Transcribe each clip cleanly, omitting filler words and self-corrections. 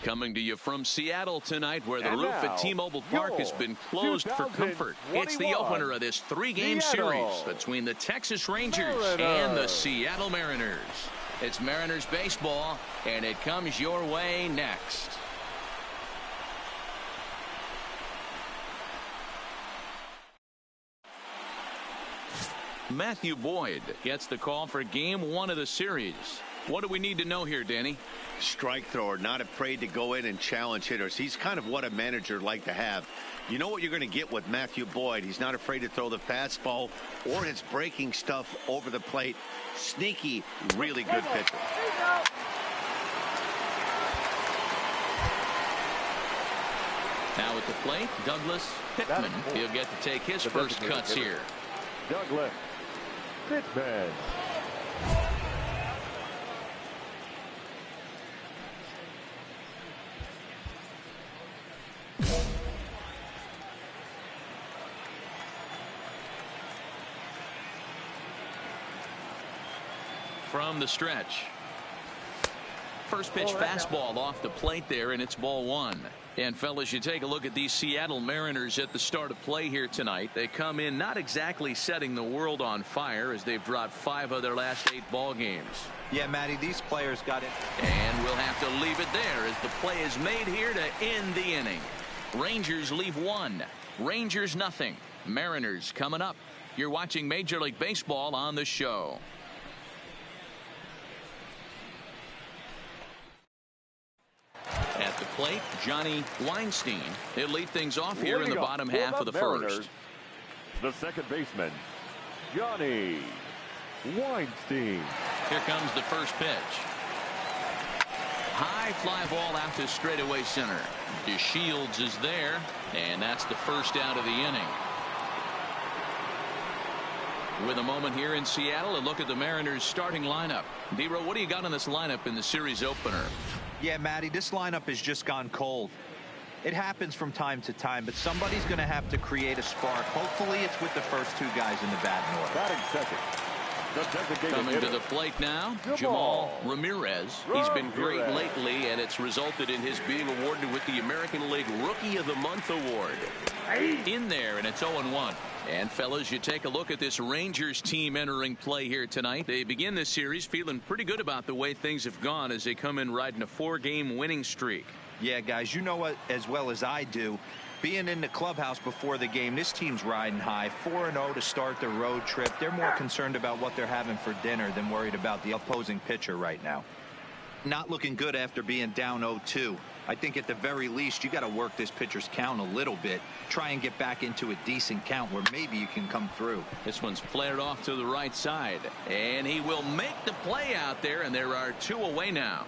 Coming to you from Seattle tonight, where the roof at T-Mobile Park has been closed for comfort. It's the opener of this three-game series between the Texas Rangers and the Seattle Mariners. It's Mariners baseball, and it comes your way next. Matthew Boyd gets the call for game one of the series. What do we need to know here, Danny? Strike thrower, not afraid to go in and challenge hitters. He's kind of what a manager would like to have. You know what you're going to get with Matthew Boyd. He's not afraid to throw the fastball or his breaking stuff over the plate. Sneaky, really good pitcher. Now at the plate, Douglas Pittman. He'll get to take his first cuts here. Douglas Pittman. From the stretch. First pitch fastball off the plate there, and it's ball one. And fellas, you take a look at these Seattle Mariners at the start of play here tonight. They come in not exactly setting the world on fire, as they've dropped 5 of their last 8 ball games. Yeah, Matty, these players got it. And we'll have to leave it there as the play is made here to end the inning. Rangers leave 1. Rangers nothing. Mariners coming up. You're watching Major League Baseball on the show. At the plate, Johnny Weinstein. He'll lead things off here in the bottom half of the first. The second baseman, Johnny Weinstein. Here comes the first pitch. High fly ball out to straightaway center. DeShields is there, and that's the first out of the inning. With a moment here in Seattle, a look at the Mariners starting lineup. D-Row, what do you got on this lineup in the series opener? Yeah, Matty, this lineup has just gone cold. It happens from time to time, but somebody's going to have to create a spark. Hopefully it's with the first 2 guys in the batting order. Batting second, the designated Coming hitter, to the plate now, Jamal Ramirez. He's been great lately, and it's resulted in his being awarded with the American League Rookie of the Month award. In there, and it's 0-1. And fellas, you take a look at this Rangers team entering play here tonight. They begin this series feeling pretty good about the way things have gone as they come in riding a 4-game winning streak. Yeah, guys, you know what as well as I do. Being in the clubhouse before the game, this team's riding high. 4-0 to start their road trip. They're more concerned about what they're having for dinner than worried about the opposing pitcher right now. Not looking good after being down 0-2. I think at the very least you got to work this pitcher's count a little bit. Try and get back into a decent count where maybe you can come through. This one's flared off to the right side, and he will make the play out there, and there are 2 away now.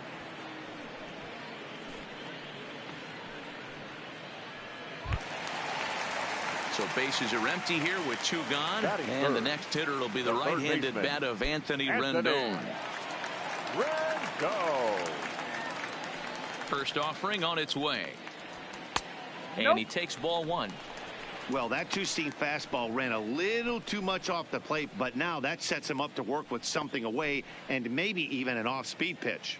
So bases are empty here with 2 gone, and the next hitter will be the right-handed bat of Anthony Rendon. First offering on its way. And he takes ball 1. Well, that 2-seam fastball ran a little too much off the plate, but now that sets him up to work with something away and maybe even an off-speed pitch.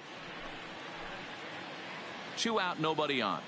2 out, nobody on.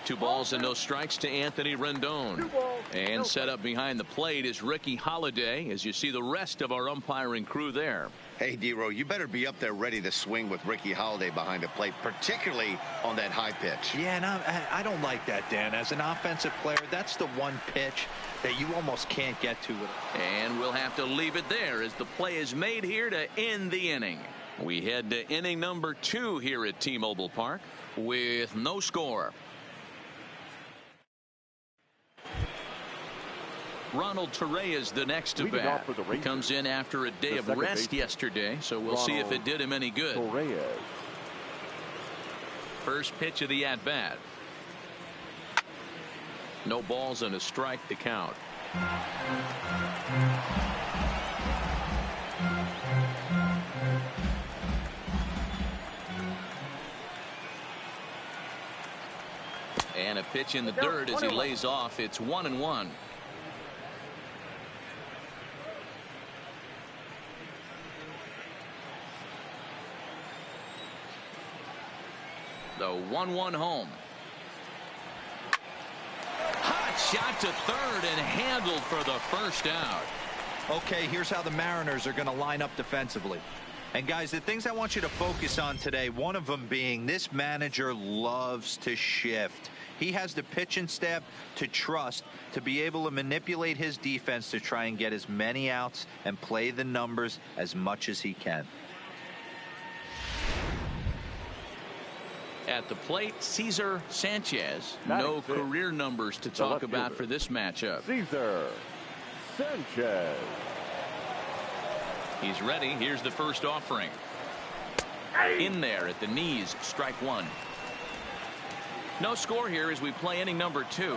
Two balls and no strikes to Anthony Rendon. And set up behind the plate is Ricky Holiday, as you see the rest of our umpiring crew there. Hey, D-Row, you better be up there ready to swing with Ricky Holiday behind the plate, particularly on that high pitch. Yeah, and I don't like that, Dan. As an offensive player, that's the one pitch that you almost can't get to. And we'll have to leave it there as the play is made here to end the inning. We head to inning number 2 here at T-Mobile Park with no score. Ronald Torreyes is the next to bat. He comes in after a day of rest yesterday, so we'll see if it did him any good. First pitch of the at-bat. No balls and a strike to count. And a pitch in the dirt as he lays off. It's 1-1. 1-1 home. Hot shot to third and handled for the first out. Okay, here's how the Mariners are going to line up defensively. And guys, the things I want you to focus on today, one of them being this manager loves to shift. He has the pitching staff to trust to be able to manipulate his defense to try and get as many outs and play the numbers as much as he can. At the plate, Cesar Sanchez. No career numbers to talk about for this matchup. Cesar Sanchez. He's ready. Here's the first offering. In there at the knees, strike one. No score here as we play inning number 2.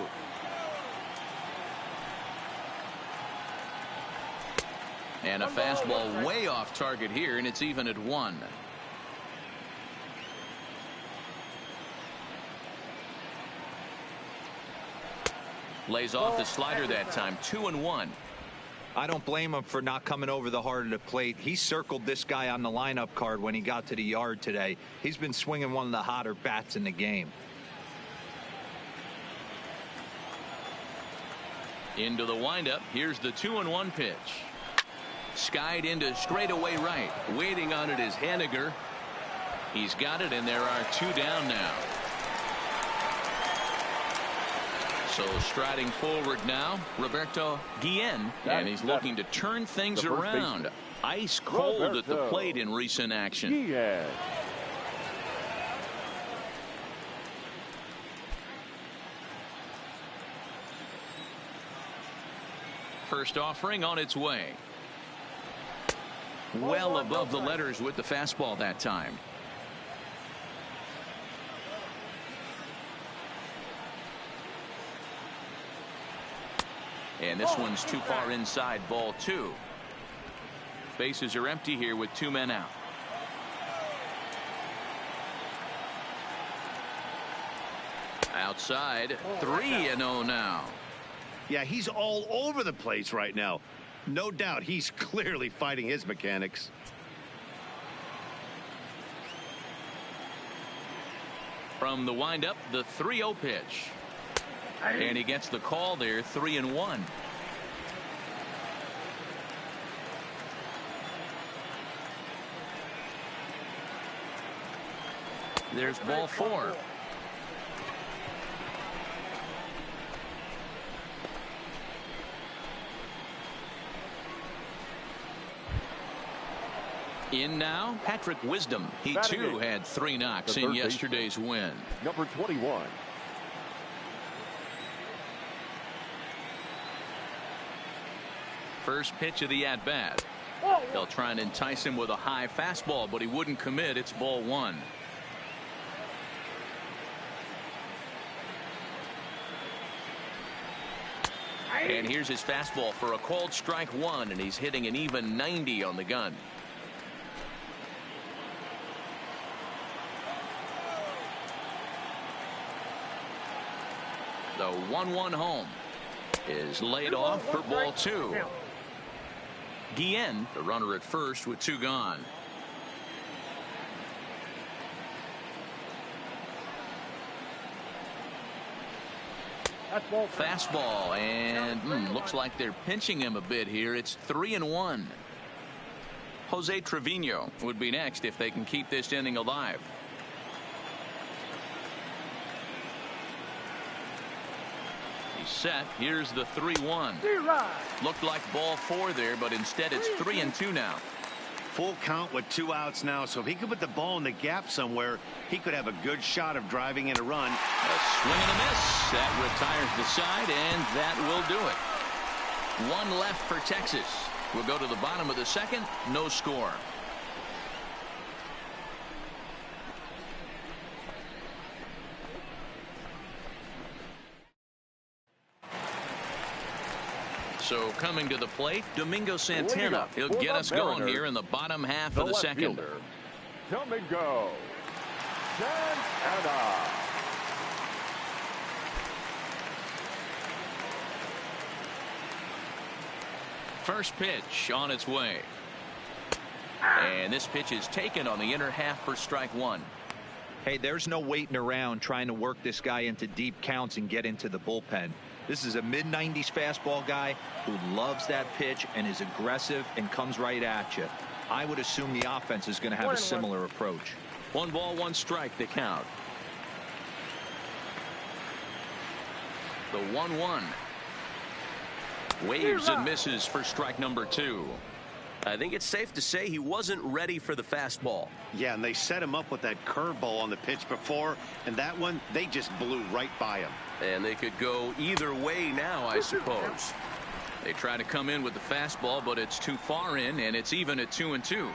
And a fastball way off target here, and it's even at 1. Lays off the slider that time. 2-1. I don't blame him for not coming over the heart of the plate. He circled this guy on the lineup card when he got to the yard today. He's been swinging one of the hotter bats in the game. Into the windup. Here's the 2-1 pitch. Skied into straightaway right. Waiting on it is Haniger. He's got it, and there are 2 down now. So striding forward now, Roberto Guillen, and he's looking to turn things around. Ice cold at the plate in recent action. Guillen. First offering on its way. Well above the letters with the fastball that time. And this one's too far inside, ball 2. Bases are empty here with 2 men out. Outside, 3-0 now. Yeah, he's all over the place right now. No doubt he's clearly fighting his mechanics. From the windup, the 3-0 pitch. And he gets the call there, 3-1. There's ball 4. In now, Patrick Wisdom. He too had 3 knocks in yesterday's win. Number 21. First pitch of the at-bat. They'll try and entice him with a high fastball, but he wouldn't commit. It's ball 1. And here's his fastball for a called strike 1, and he's hitting an even 90 on the gun. The 1-1 home is laid off for ball 2. Guillen, the runner at first with 2 gone. Fastball, and looks like they're pinching him a bit here. It's 3-1. Jose Trevino would be next if they can keep this inning alive. Set. Here's the 3-1. Looked like ball 4 there, but instead it's 3-2 now. Full count with 2 outs now, so if he could put the ball in the gap somewhere, he could have a good shot of driving in a run. A swing and a miss. That retires the side, and that will do it. 1 left for Texas. We'll go to the bottom of the 2nd. No score. So coming to the plate, Domingo Santana. He'll get us going here in the bottom half of the 2nd. Domingo Santana. First pitch on its way. And this pitch is taken on the inner half for strike 1. Hey, there's no waiting around trying to work this guy into deep counts and get into the bullpen. This is a mid-90s fastball guy who loves that pitch and is aggressive and comes right at you. I would assume the offense is going to have a similar approach. 1 ball, 1 strike to count. The 1-1. Waves and misses for strike number 2. I think it's safe to say he wasn't ready for the fastball. Yeah, and they set him up with that curveball on the pitch before, and that one, they just blew right by him. And they could go either way now, I suppose. They try to come in with the fastball, but it's too far in, and it's even at 2-2.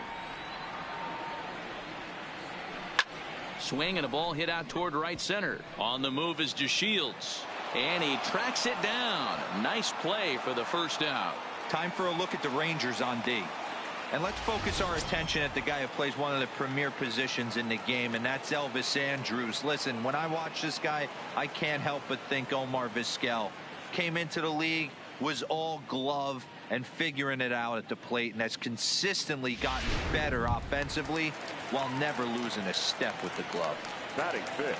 Swing and a ball hit out toward right center. On the move is DeShields, and he tracks it down. Nice play for the first out. Time for a look at the Rangers on D. And let's focus our attention at the guy who plays one of the premier positions in the game, and that's Elvis Andrus. Listen, when I watch this guy, I can't help but think Omar Vizquel. Came into the league, was all glove and figuring it out at the plate, and has consistently gotten better offensively while never losing a step with the glove. Batting fifth.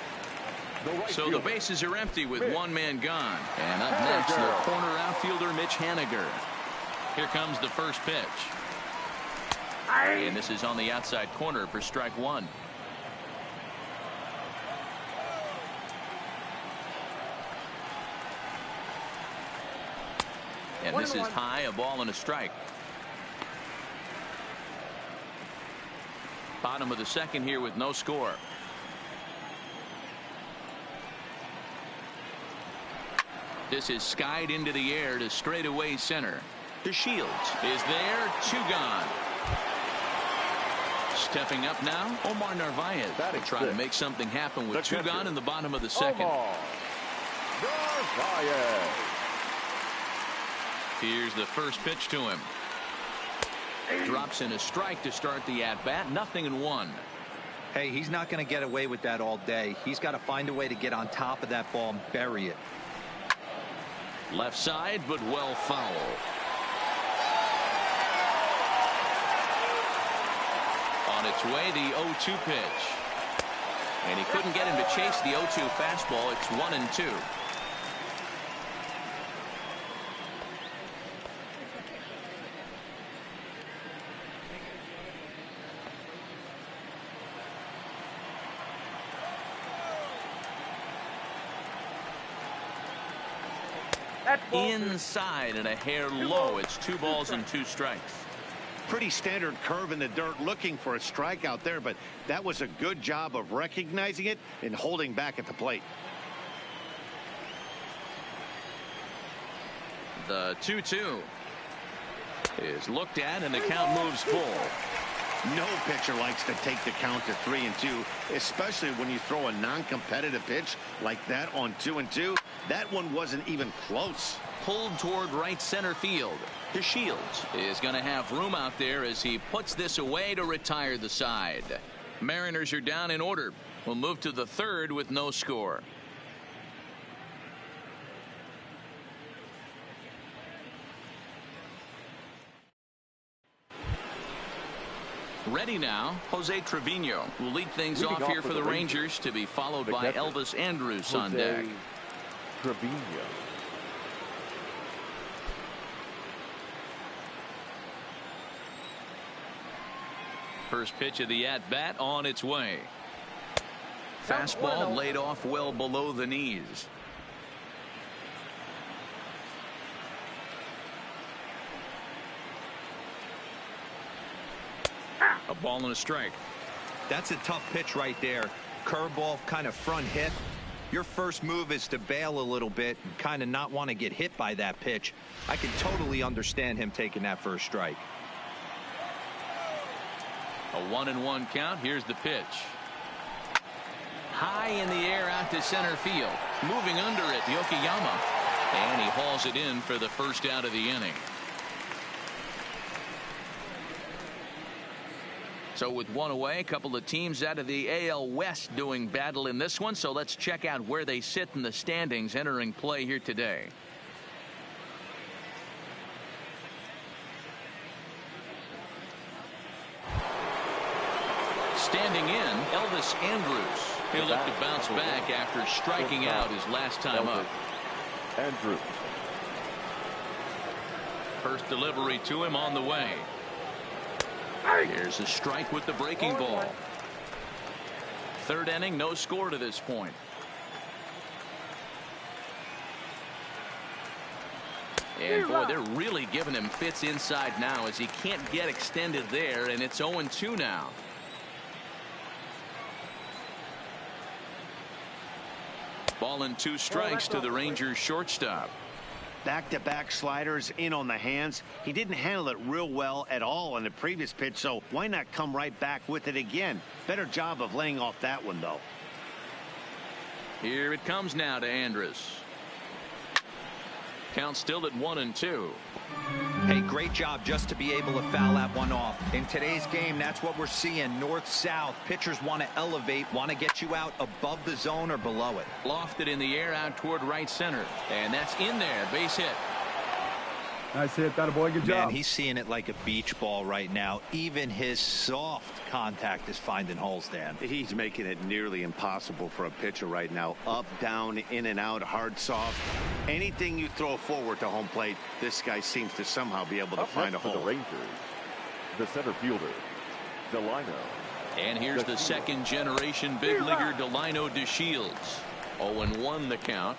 So the bases are empty with one man gone. And up next, the corner outfielder Mitch Haniger. Here comes the first pitch. And this is on the outside corner for strike 1. And this is high, a ball and a strike. Bottom of the second here with no score. This is skied into the air to straightaway center. DeShields is there, 2 gone. Stepping up now, Omar Narvaez will try to make something happen with 2 gone in the bottom of the second. Narvaez. Here's the first pitch to him. Drops in a strike to start the at-bat. 0-1. Hey, he's not going to get away with that all day. He's got to find a way to get on top of that ball and bury it. Left side, but well foul. On its way, the 0-2 pitch. And he couldn't get him to chase the 0-2 fastball. It's 1-2. Inside and a hair low. It's 2 balls and 2 strikes. Pretty standard curve in the dirt, looking for a strikeout there, but that was a good job of recognizing it and holding back at the plate. The 2-2 is looked at, and the count moves full. No pitcher likes to take the count to 3-2, especially when you throw a non-competitive pitch like that on 2-2. That one wasn't even close. Pulled toward right center field. DeShields is going to have room out there as he puts this away to retire the side. Mariners are down in order. We'll move to the third with no score. Ready now, Jose Trevino will lead things off here for the Rangers, to be followed by Elvis Andrus on deck. Trevino. First pitch of the at-bat on its way. Fastball laid off well below the knees. A ball and a strike. That's a tough pitch right there. Curveball, kind of front hit. Your first move is to bail a little bit and kind of not want to get hit by that pitch. I can totally understand him taking that first strike. A 1-1 count. Here's the pitch. High in the air out to center field. Moving under it, Yokoyama. And he hauls it in for the first out of the inning. So with one away, a couple of teams out of the AL West doing battle in this one. So let's check out where they sit in the standings entering play here today. Standing in, Elvis Andrus. He'll look to bounce back after striking out his last time up. Andrew. First delivery to him on the way. Here's a strike with the breaking ball. Third inning, no score to this point. And boy, they're really giving him fits inside now as he can't get extended there, and it's 0-2 now. Ball and 2 strikes to the Rangers shortstop. Back-to-back sliders in on the hands. He didn't handle it real well at all on the previous pitch, so why not come right back with it again? Better job of laying off that one, though. Here it comes now to Andrus. Count still at 1-2. Hey, great job just to be able to foul that one off. In today's game, that's what we're seeing. North-south. Pitchers want to elevate, want to get you out above the zone or below it. Lofted in the air out toward right center. And that's in there. Base hit. Nice hit. That a boy. Good job. Man, he's seeing it like a beach ball right now. Even his soft contact is finding holes, Dan. He's making it nearly impossible for a pitcher right now. Up, down, in and out, hard, soft. Anything you throw forward to home plate, this guy seems to somehow be able to find a hole. For the Rangers, the center fielder, Delino. And here's the second generation big leaguer Delino DeShields. 0-1 the count.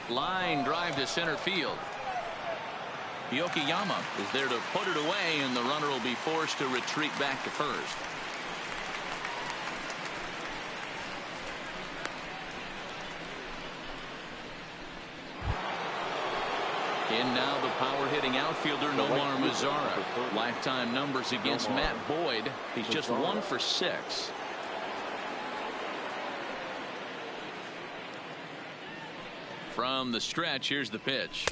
Line drive to center field. Yokoyama is there to put it away, and the runner will be forced to retreat back to first. In now the power-hitting outfielder Nomar Mazara. Lifetime numbers against Matt Boyd. He's just 1 for 6. From the stretch, here's the pitch.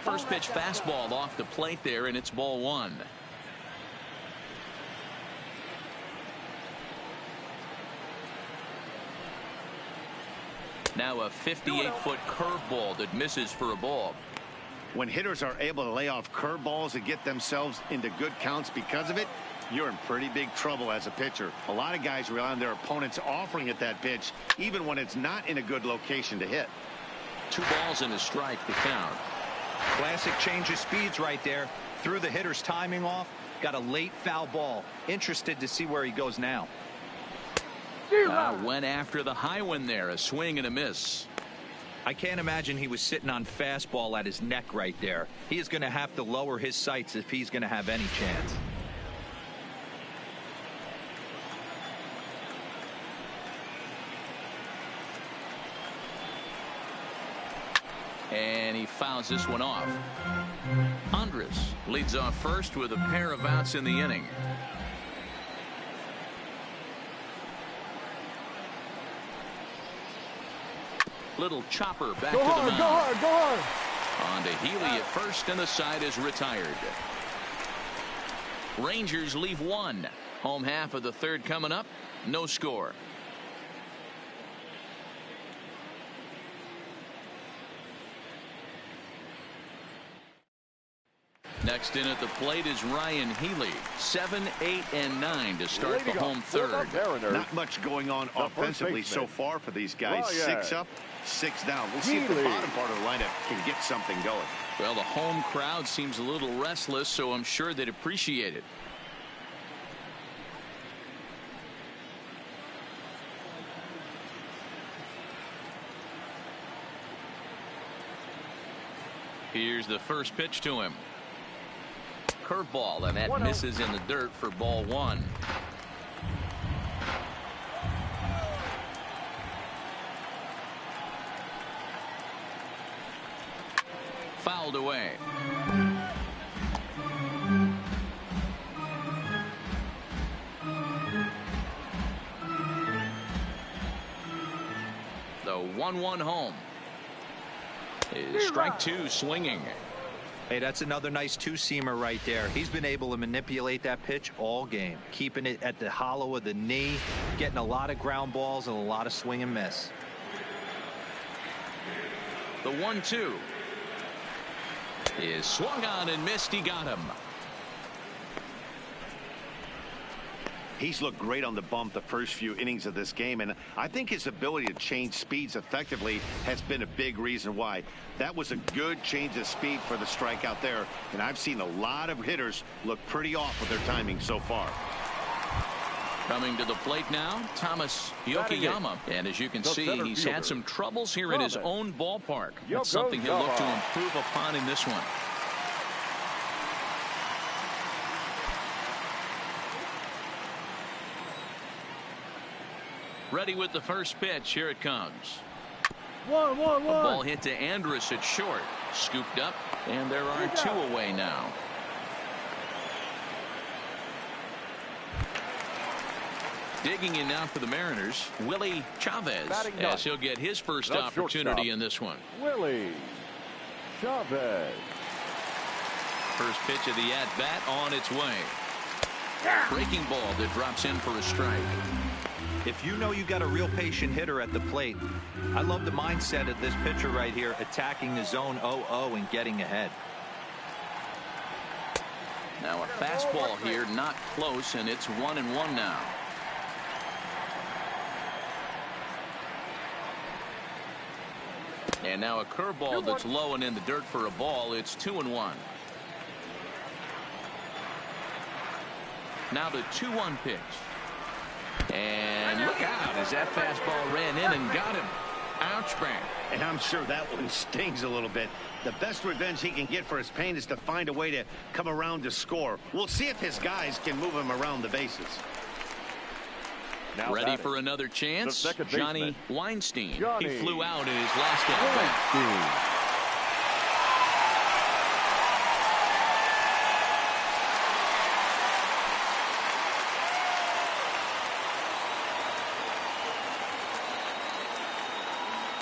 First pitch fastball off the plate there, and it's ball 1. Now a 58-foot curveball that misses for a ball. When hitters are able to lay off curveballs and get themselves into good counts because of it, you're in pretty big trouble as a pitcher. A lot of guys rely on their opponents offering at that pitch, even when it's not in a good location to hit. 2 balls and a strike to count. Classic change of speeds right there. Threw the hitter's timing off. Got a late foul ball. Interested to see where he goes now. Went after the high one there. A swing and a miss. I can't imagine he was sitting on fastball at his neck right there. He is going to have to lower his sights if he's going to have any chance. And he fouls this one off. Andrus leads off first with a pair of outs in the inning. Little chopper back to the mound. Go hard, go hard. On to Healy at first, and the side is retired. Rangers leave 1. Home half of the third coming up. No score. Next in at the plate is Ryan Healy. 7, 8, and 9 to start the home third. Not much going on offensively so far for these guys. 6 up, 6 down. We'll see if the bottom part of the lineup can get something going. Well, the home crowd seems a little restless, so I'm sure they'd appreciate it. Here's the first pitch to him. Curveball, and that misses in the dirt for ball 1. Fouled away. The 1-1 home. Is strike 2 swinging. Hey, that's another nice two-seamer right there. He's been able to manipulate that pitch all game, keeping it at the hollow of the knee, getting a lot of ground balls and a lot of swing and miss. The 1-2 is swung on and missed. He got him. He's looked great on the bump the first few innings of this game, and I think his ability to change speeds effectively has been a big reason why. That was a good change of speed for the strikeout there, and I've seen a lot of hitters look pretty off with their timing so far. Coming to the plate now, Thomas Yokoyama. And as you can see, he's had some troubles here in his own ballpark. That's something he'll look to improve upon in this one. Ready with the first pitch. Here it comes. One. A ball hit to Andrus at short. Scooped up, and there are two away now. Digging in now for the Mariners, Willie Chavez, as he'll get his first opportunity in this one. Willie Chavez. First pitch of the at-bat on its way. Breaking ball that drops in for a strike. If you know you got a real patient hitter at the plate, I love the mindset of this pitcher right here, attacking the zone 0-0 and getting ahead. Now a fastball here, not close, and it's 1-1 now. And now a curveball that's low and in the dirt for a ball. It's 2-1. Now the 2-1 pitch. And look out as that fastball ran in and got him. Ouch, bang. And I'm sure that one stings a little bit. The best revenge he can get for his pain is to find a way to come around to score. We'll see if his guys can move him around the bases. Now ready for another chance. Johnny Weinstein. He flew out in his last at-bat.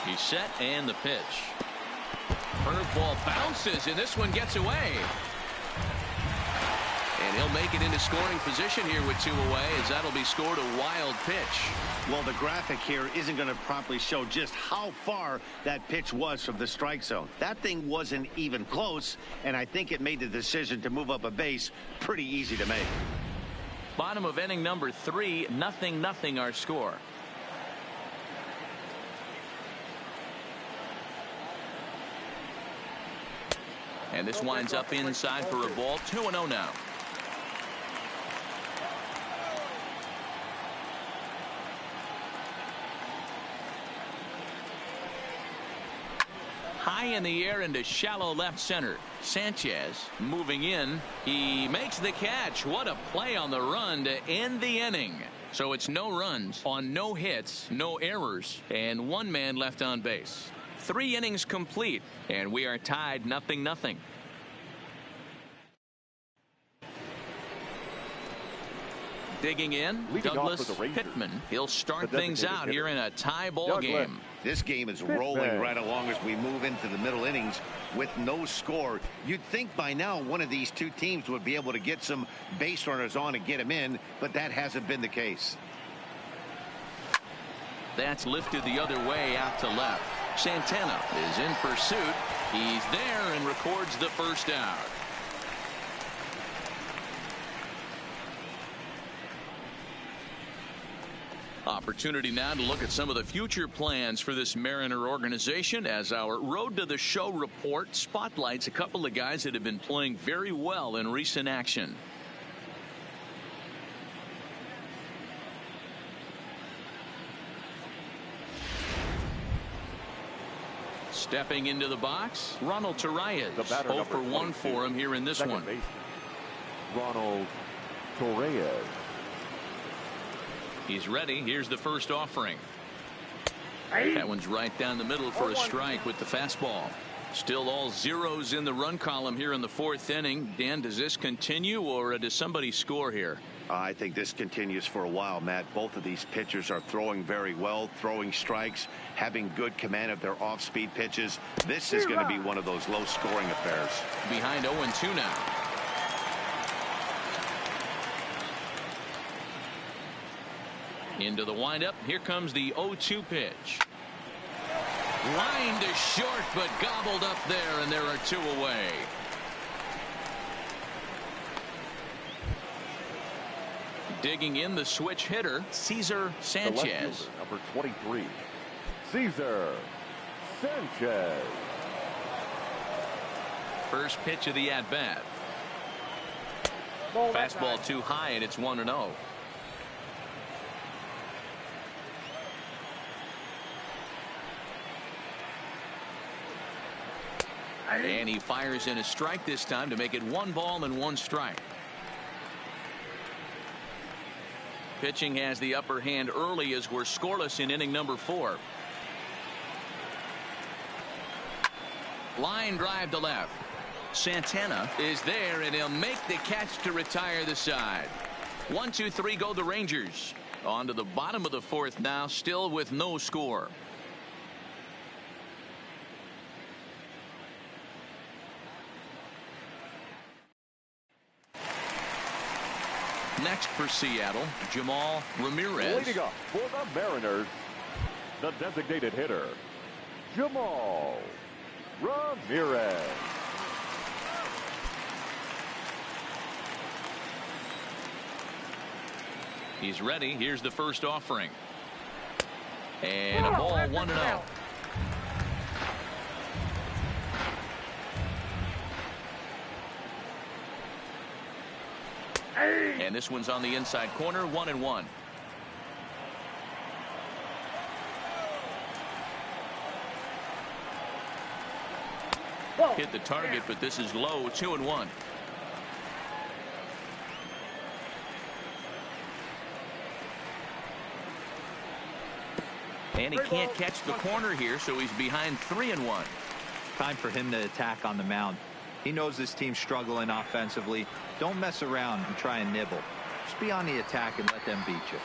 He's set, and the pitch. Curveball bounces, and this one gets away. And he'll make it into scoring position here with two away, as that'll be scored a wild pitch. Well, the graphic here isn't going to properly show just how far that pitch was from the strike zone. That thing wasn't even close, and I think it made the decision to move up a base pretty easy to make. Bottom of inning number 3, 0-0 our score. And this winds up inside for a ball. 2-0 now. High in the air into shallow left center. Sanchez moving in. He makes the catch. What a play on the run to end the inning. So it's no runs on no hits, no errors, and one man left on base. 3 innings complete, and we are tied 0-0. Digging in, Douglas Pittman. He'll start things out here in a tie ball game. This game is rolling right along as we move into the middle innings with no score. You'd think by now one of these two teams would be able to get some base runners on and get them in, but that hasn't been the case. That's lifted the other way out to left. Santana is in pursuit. He's there and records the first out. Opportunity now to look at some of the future plans for this Mariner organization as our Road to the Show report spotlights a couple of guys that have been playing very well in recent action. Stepping into the box, Ronald Torreyes. 0 for 1 for him here in this one. Baseman, Ronald Torreyes. He's ready. Here's the first offering. That one's right down the middle for a strike with the fastball. Still all zeros in the run column here in the 4th inning. Dan, does this continue or does somebody score here? I think this continues for a while, Matt. Both of these pitchers are throwing very well, throwing strikes, having good command of their off-speed pitches. This is going to be one of those low-scoring affairs. Behind 0-2 now. Into the windup. Here comes the 0-2 pitch. Line to short, but gobbled up there, and there are 2 away. Digging in the switch hitter, Cesar Sanchez. The left fielder, number 23, Cesar Sanchez. First pitch of the at-bat. Fastball too high, and it's 1-0. And he fires in a strike this time to make it 1 ball and 1 strike. Pitching has the upper hand early as we're scoreless in inning number 4. Line drive to left. Santana is there, and he'll make the catch to retire the side. 1-2-3 go the Rangers. On to the bottom of the 4th now, still with no score. Next for Seattle, Jamal Ramirez. Leading up for the Mariners, the designated hitter, Jamal Ramirez. He's ready. Here's the first offering. And a ball 1-0. And this one's on the inside corner, 1-1. Hit the target, but this is low, 2-1. And he can't catch the corner here, so he's behind 3-1. Time for him to attack on the mound. He knows this team's struggling offensively. Don't mess around and try and nibble. Just be on the attack and let them beat you.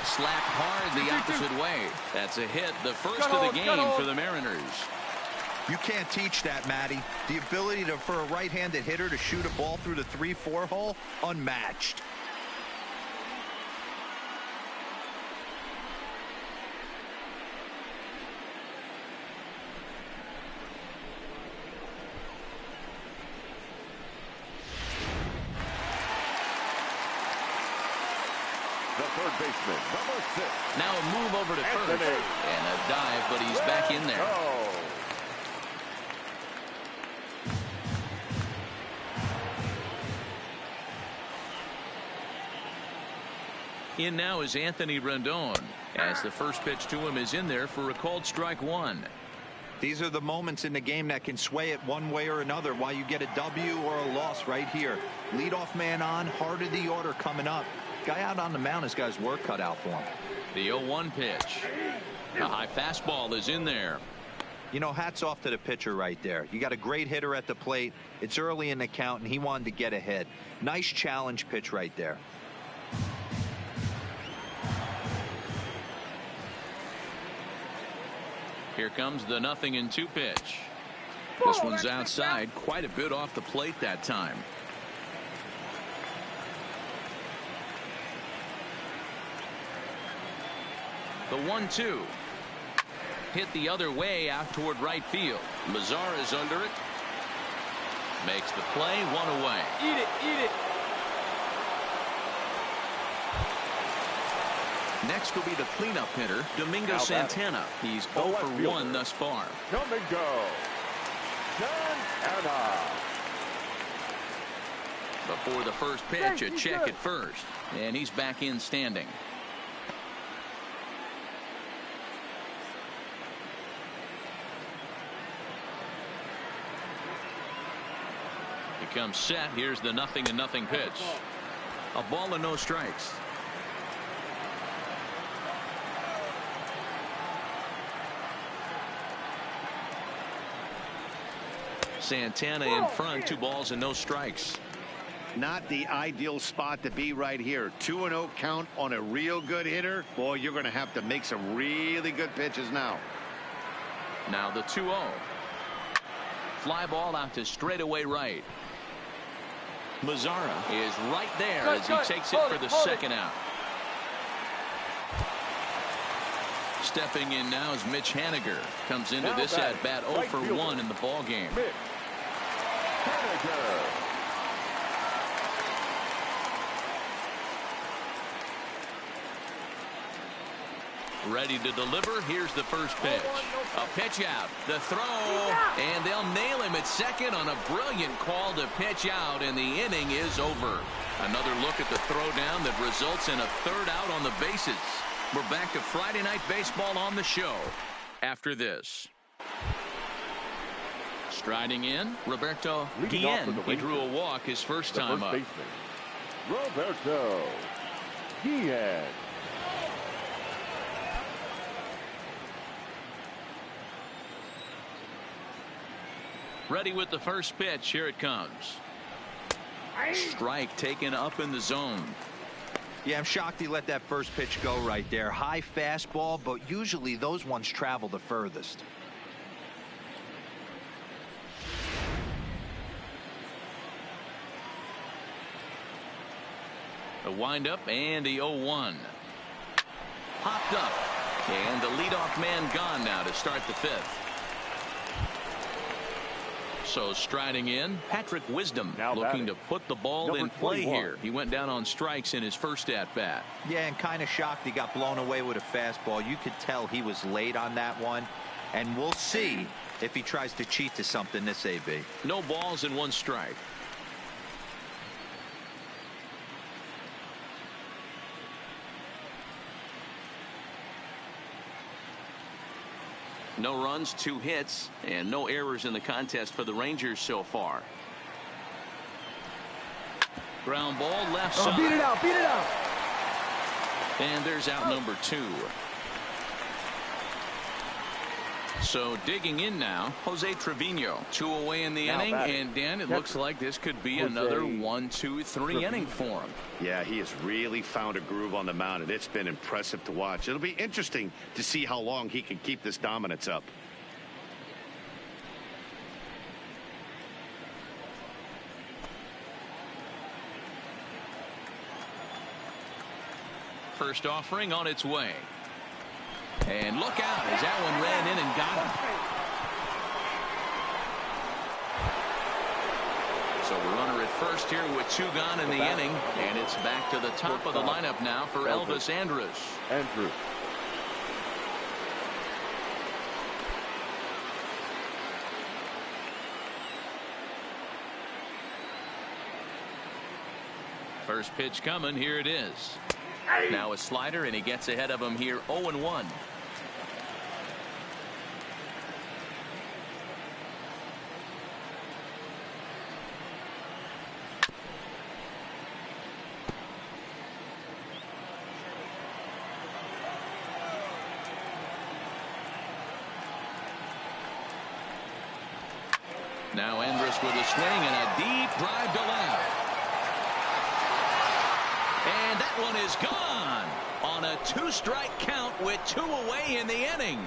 Slapped hard the opposite way. That's a hit, the first of the game for the Mariners. You can't teach that, Matty. The ability for a right-handed hitter to shoot a ball through the 3-4 hole, unmatched. The third baseman, number 6. Now a move over to first. Anthony. And a dive, but he's back in there. In now is Anthony Rendon, as the first pitch to him is in there for a called strike 1. These are the moments in the game that can sway it one way or another, why you get a W or a loss right here. Leadoff man on, heart of the order coming up. Guy out on the mound has got his work cut out for him. The 0-1 pitch. A high fastball is in there. You know, hats off to the pitcher right there. You got a great hitter at the plate. It's early in the count, and he wanted to get ahead. Nice challenge pitch right there. Here comes the 0-2 pitch. This one's outside, quite a bit off the plate that time. The 1-2. Hit the other way out toward right field. Mazar is under it. Makes the play, 1 away. Eat it, eat it. Next will be the cleanup hitter, Domingo Santana. He's 0 for 1 thus far. Domingo Santana. Before the first pitch, a check at first. And he's back in standing. He comes set. Here's the 0-0 pitch. A ball and no strikes. Santana in front, 2 balls and no strikes. Not the ideal spot to be right here. 2-0 count on a real good hitter. Boy, you're going to have to make some really good pitches now. Now the 2-0. Fly ball out to straightaway right. Mazzara is right there as he takes it for the second out. Stepping in now is Mitch Haniger. Comes into this at bat 0 for 1 in the ball game. Mitch Haniger. Ready to deliver. Here's the first pitch. A pitch out. The throw. And they'll nail him at second on a brilliant call to pitch out, and the inning is over. Another look at the throwdown that results in a third out on the bases. We're back to Friday Night Baseball on the show after this. Striding in, Roberto Guillen. He drew a walk his first time up. Roberto Guillen. Ready with the first pitch. Here it comes. Strike taken up in the zone. Yeah, I'm shocked he let that first pitch go right there. High fastball, but usually those ones travel the furthest. The windup and the 0-1. Popped up. And the leadoff man gone now to start the fifth. So striding in, Patrick Wisdom looking to put the ball in play here. He went down on strikes in his first at-bat. Yeah, and kind of shocked he got blown away with a fastball. You could tell he was late on that one. And we'll see if he tries to cheat to something this AB. No balls and 1 strike. No runs, 2 hits, and no errors in the contest for the Rangers so far. Ground ball left side. Beat it out, beat it out. And there's out number 2. So digging in now, Jose Trevino. 2 away in the inning, and Dan, it looks like this could be another 1, 2, 3 inning for him. Yeah, he has really found a groove on the mound, and it's been impressive to watch. It'll be interesting to see how long he can keep this dominance up. First offering on its way. And look out as that one ran in and got him. So the runner at first here with 2 gone in the inning, and it's back to the top of the lineup now for Elvis Andrus. First pitch coming. Here it is. Now a slider, and he gets ahead of him here 0-1. Now Andrus with a swing and a deep drive to left. And that one is gone on a 2-strike count with 2 away in the inning.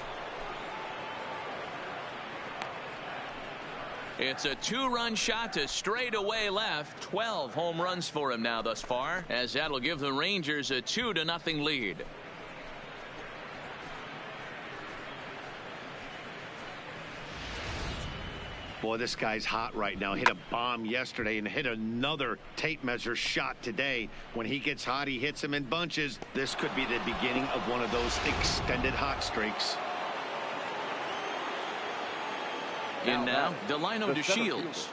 It's a 2-run shot to straightaway left. 12 home runs for him now thus far, as that'll give the Rangers a 2-0 lead. Boy, this guy's hot right now. Hit a bomb yesterday and hit another tape measure shot today. When he gets hot, he hits them in bunches. This could be the beginning of one of those extended hot streaks. In now, Delino DeShields.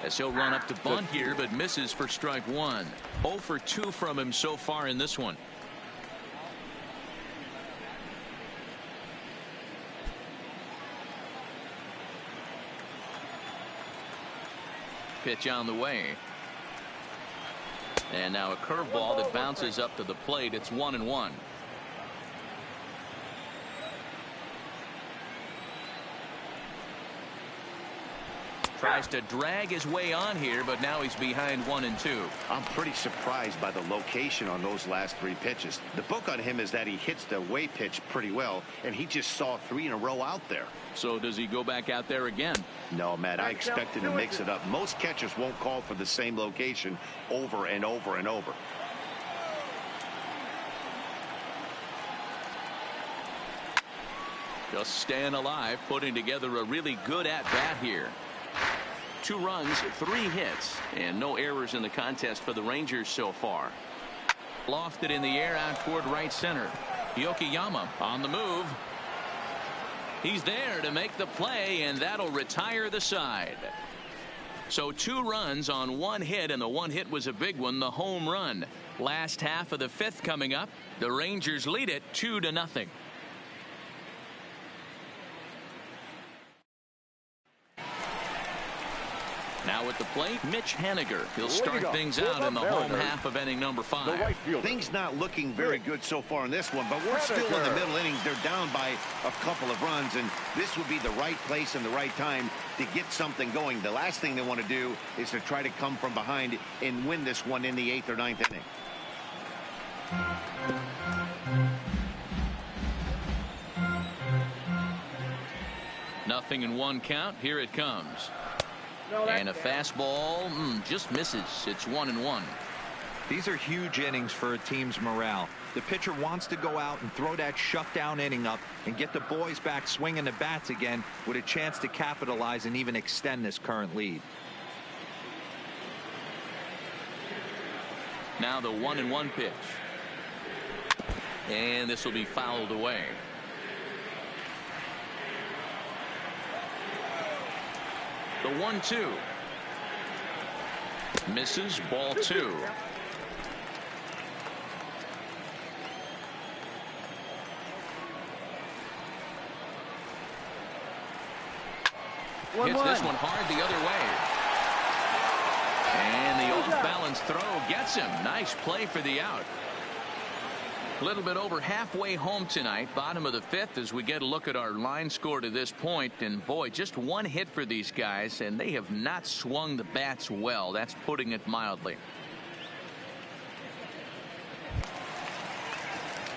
As he'll run up to bunt here, but misses for strike 1. 0 for 2 from him so far in this one. Pitch on the way. And now a curveball that bounces up to the plate. It's 1-1. Tries to drag his way on here, but now he's behind 1-2. I'm pretty surprised by the location on those last 3 pitches. The book on him is that he hits the away pitch pretty well, and he just saw 3 in a row out there. So does he go back out there again? No, Matt, I expect him to mix it up. Most catchers won't call for the same location over and over and over. Just staying alive, putting together a really good at-bat here. 2 runs, 3 hits, and no errors in the contest for the Rangers so far. Lofted in the air out toward right center. Yokoyama on the move. He's there to make the play, and that'll retire the side. So 2 runs on 1 hit, and the 1 hit was a big one, the home run. Last half of the 5th coming up. The Rangers lead it 2-0. Now at the plate, Mitch Haniger. He'll start things out in the home half of inning number 5. Things not looking very good so far in this one, but we're still in the middle innings. They're down by a couple of runs, and this would be the right place and the right time to get something going. The last thing they want to do is to try to come from behind and win this one in the 8th or 9th inning. Nothing in 1 count. Here it comes. And a fastball just misses. It's 1-1. These are huge innings for a team's morale. The pitcher wants to go out and throw that shutdown inning up and get the boys back swinging the bats again with a chance to capitalize and even extend this current lead. Now the 1-1 pitch. And this will be fouled away. The 1-2. Misses, ball 2. Hits this one hard the other way. And the off-balance throw gets him. Nice play for the out. A little bit over halfway home tonight, bottom of the 5th, as we get a look at our line score to this point. And boy, just 1 hit for these guys, and they have not swung the bats well. That's putting it mildly.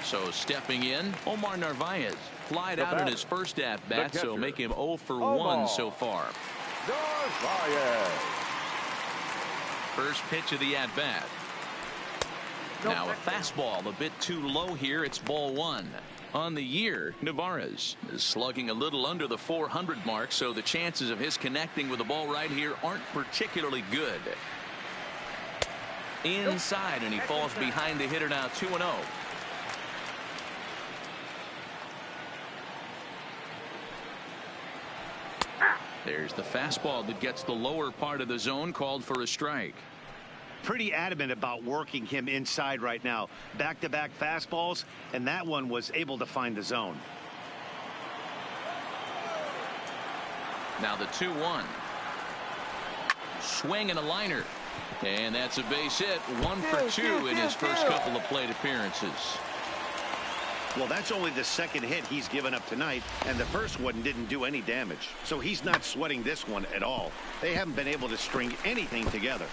So stepping in, Omar Narvaez flied out in his first at bat, so make him 0 for 1 so far. Narvaez. First pitch of the at bat. Now a fastball a bit too low here. It's ball 1. On the year, Narvaez is slugging a little under the 400 mark, so the chances of his connecting with the ball right here aren't particularly good. Inside, and he falls behind the hitter now. 2-0. There's the fastball that gets the lower part of the zone, called for a strike. Pretty adamant about working him inside right now. Back-to-back fastballs, and that one was able to find the zone. Now the 2-1. Swing and a liner. And that's a base hit. 1 for 2 in his first couple of plate appearances. Well, that's only the 2nd hit he's given up tonight, and the first one didn't do any damage. So he's not sweating this one at all. They haven't been able to string anything together.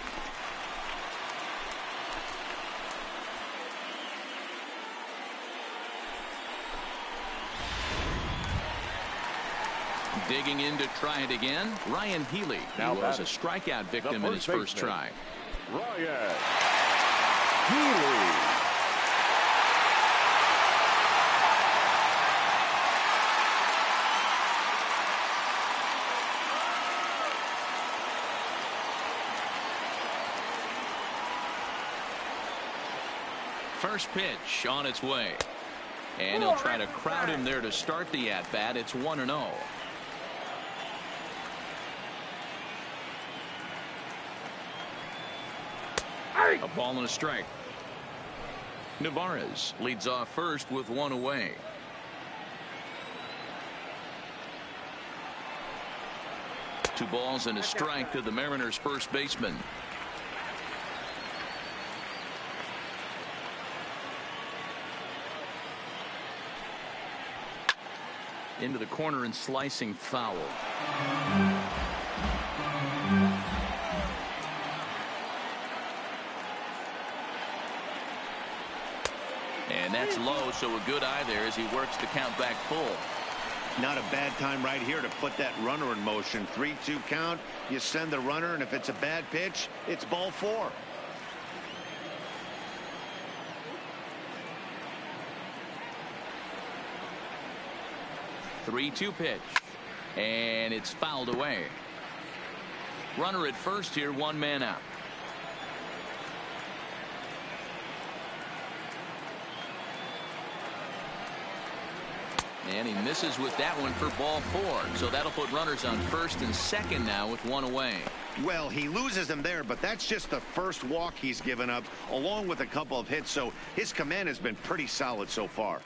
Digging in to try it again, Ryan Healy. He was a strikeout victim in his first try. Ryan Healy. First pitch on its way. And he'll try to crowd him there to start the at-bat. It's 1-0. A ball and a strike. Narvaez leads off first with 1 away. Two balls and a strike to the Mariners' first baseman. Into the corner and slicing foul. that's low, so a good eye there as he works the count back full. Not a bad time right here to put that runner in motion. 3-2 count. You send the runner, and if it's a bad pitch, it's ball 4. Three-two pitch, and it's fouled away. Runner at first here, one man out. And he misses with that one for ball 4. So that'll put runners on first and second now with one away. Well, he loses them there, but that's just the first walk he's given up, along with a couple of hits. So his command has been pretty solid so far.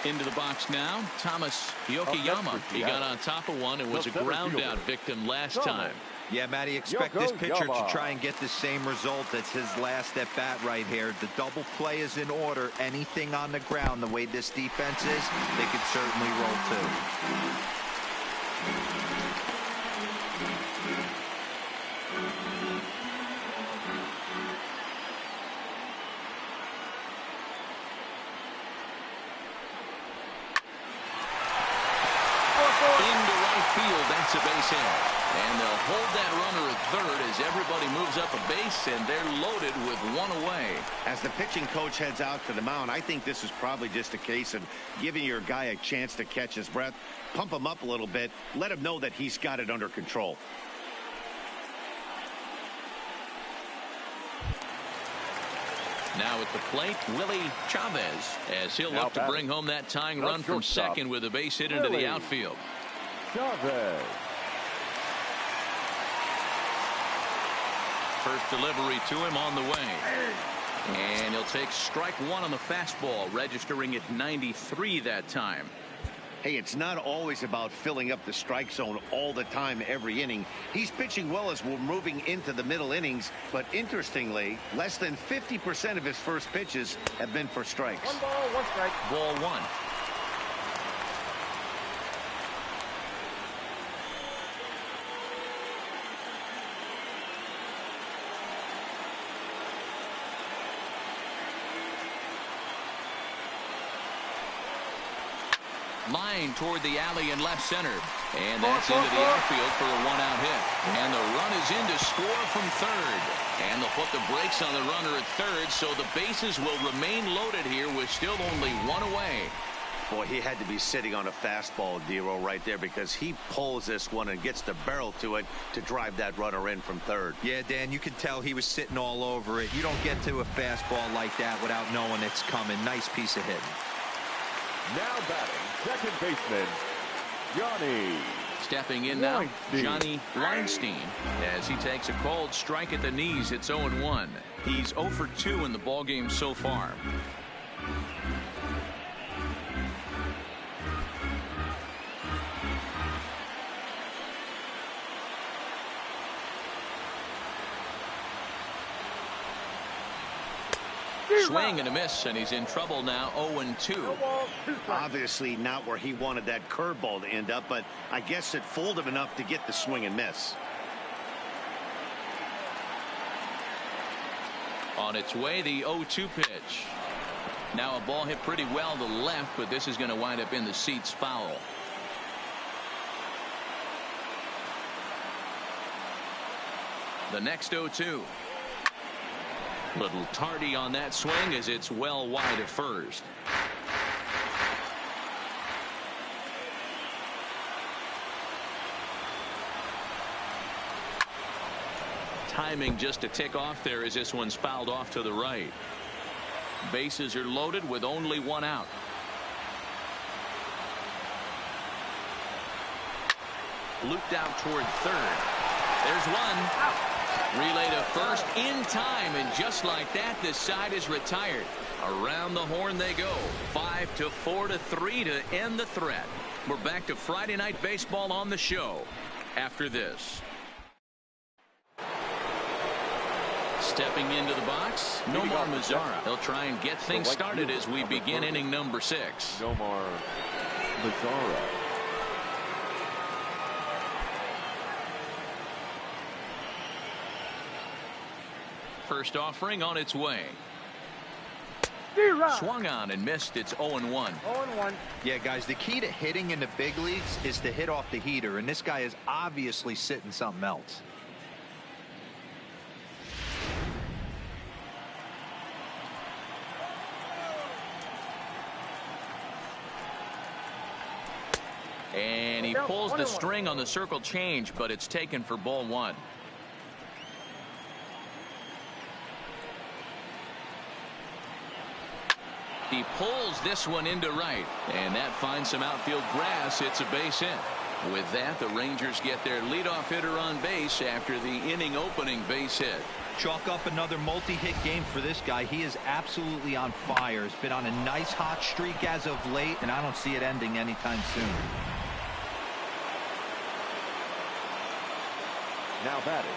Into the box now, Thomas Yokoyama. He got on top of one and was a ground out victim last time. Yeah, Matty, expect this pitcher to try and get the same result as his last at bat right here. The double play is in order. Anything on the ground, the way this defense is, they could certainly roll too. Into right field, that's a base hit. And they'll hold that runner at third as everybody moves up a base, and they're loaded with one away. As the pitching coach heads out to the mound, I think this is probably just a case of giving your guy a chance to catch his breath, pump him up a little bit, let him know that he's got it under control. Now at the plate, Willie Chavez, as he'll look to bring home that tying run from second with a base hit into the outfield. Chavez. First delivery to him on the way. And he'll take strike one on the fastball, registering at 93 that time. Hey, it's not always about filling up the strike zone all the time every inning. He's pitching well as we're moving into the middle innings, but interestingly, less than 50% of his first pitches have been for strikes. 1 ball, 1 strike. Ball 1. Line toward the alley in left center. And that's into the outfield for a one-out hit. And the run is in to score from third. And they'll put the brakes on the runner at third, so the bases will remain loaded here with still only one away. Boy, he had to be sitting on a fastball, Dero, right there, because he pulls this one and gets the barrel to it to drive that runner in from third. Yeah, Dan, you could tell he was sitting all over it. You don't get to a fastball like that without knowing it's coming. Nice piece of hitting. Now batting, second baseman, Johnny. Stepping in now, Johnny Weinstein, as he takes a called strike at the knees. It's 0-1. He's 0 for 2 in the ballgame so far. Swing and a miss, and he's in trouble now. 0-2. Obviously not where he wanted that curveball to end up, but I guess it fooled him enough to get the swing and miss. On its way, the 0-2 pitch. Now a ball hit pretty well to left, but this is going to wind up in the seats foul. The next 0-2. Little tardy on that swing as it's well wide at first. Timing just a tick off there as this one's fouled off to the right. Bases are loaded with only one out. Looped out toward third. There's one. Relay to first in time, and just like that, this side is retired. Around the horn they go. 5-4-3 to end the threat. We're back to Friday Night Baseball on the show after this. Stepping into the box, Nomar Mazara. He'll try and get things started as we begin inning number 6. Nomar Mazara. First offering on its way. Swung on and missed. It's 0-1. 0-1. Yeah, guys, the key to hitting in the big leagues is to hit off the heater, and this guy is obviously sitting something else. And he pulls the string on the circle change, but it's taken for ball 1. He pulls this one into right, and that finds some outfield grass. It's a base hit. With that, the Rangers get their leadoff hitter on base after the inning opening base hit. Chalk up another multi-hit game for this guy. He is absolutely on fire. He's been on a nice hot streak as of late, and I don't see it ending anytime soon. Now batting,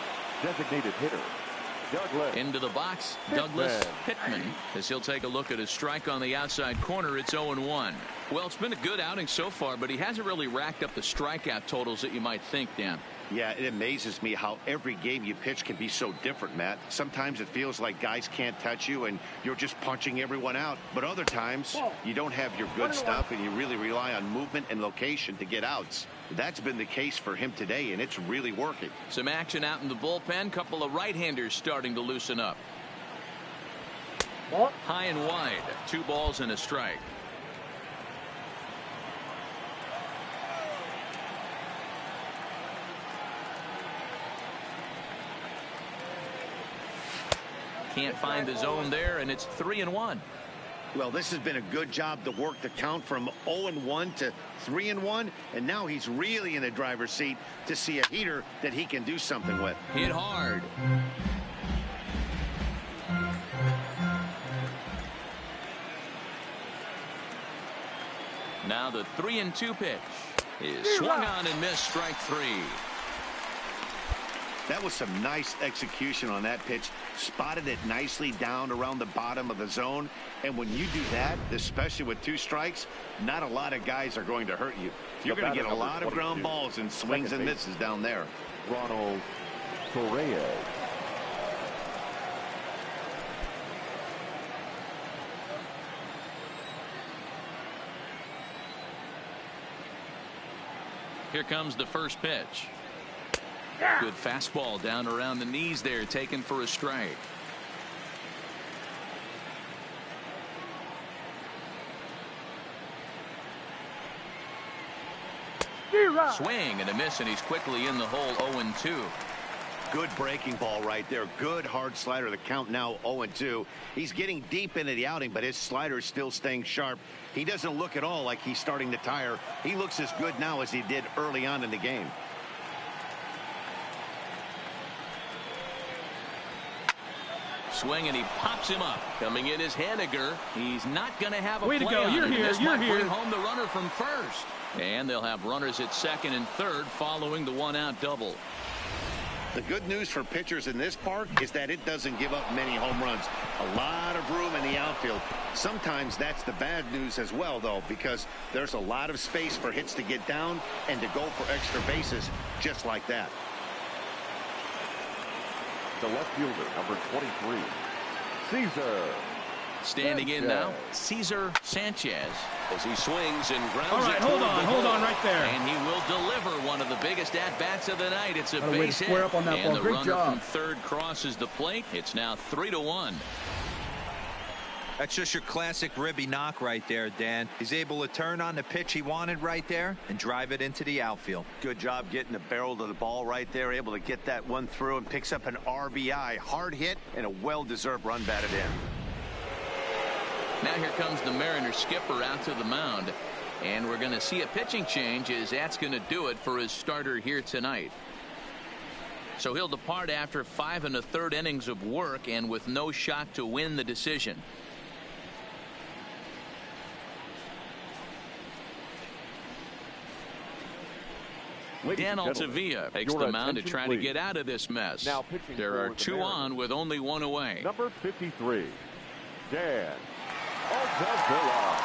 designated hitter, Douglas. Into the box, Douglas Pittman, as he'll take a look at his strike on the outside corner. It's 0-1. Well, it's been a good outing so far, but he hasn't really racked up the strikeout totals that you might think, Dan. Yeah, it amazes me how every game you pitch can be so different, Matt. Sometimes it feels like guys can't touch you and you're just punching everyone out. But other times you don't have your good stuff and you really rely on movement and location to get outs. That's been the case for him today, and it's really working. Some action out in the bullpen. Couple of right-handers starting to loosen up. High and wide. 2 balls and a strike. Can't find the zone there, and it's 3-1. Well, this has been a good job to work the count from 0-1 to 3-1, and now he's really in the driver's seat to see a heater that he can do something with. Hit hard. Now the 3-2 pitch is swung on and missed. Strike 3. That was some nice execution on that pitch. Spotted it nicely down around the bottom of the zone. And when you do that, especially with 2 strikes, not a lot of guys are going to hurt you. You're going to get a lot of ground balls and swings and misses down there. Ronald Torres. Here comes the first pitch. Good fastball down around the knees there, taken for a strike. Swing and a miss, and he's quickly in the hole. 0-2. Good breaking ball right there. Good hard slider. The count now 0-2. He's getting deep into the outing, but his slider is still staying sharp. He doesn't look at all like he's starting to tire. He looks as good now as he did early on in the game. Swing, and he pops him up. Coming in is Haniger. He's not going to have a way to play go. on You're it. here. This You're might here. bring home the runner from first. And they'll have runners at second and third following the 1-out double. The good news for pitchers in this park is that it doesn't give up many home runs. A lot of room in the outfield. Sometimes that's the bad news as well, though, because there's a lot of space for hits to get down and to go for extra bases just like that. The left fielder, number 23, Cesar. Standing in now, Cesar Sanchez, as he swings and grounds All right, it hold toward on, the hold goal. on right there. And he will deliver one of the biggest at-bats of the night. It's a What a way to base hit. square up on that And ball. the Great runner job. from third crosses the plate. It's now 3-1. That's just your classic ribby knock right there, Dan. He's able to turn on the pitch he wanted right there and drive it into the outfield. Good job getting the barrel to the ball right there, able to get that one through, and picks up an RBI. Hard hit and a well-deserved run batted in. Now here comes the Mariners skipper out to the mound. And we're going to see a pitching change, as that's going to do it for his starter here tonight. So he'll depart after 5 1/3 innings of work and with no shot to win the decision. Dan Altavilla takes the mound to try to get out of this mess. There are 2 on with only 1 away. Number 53, Dan Altavilla.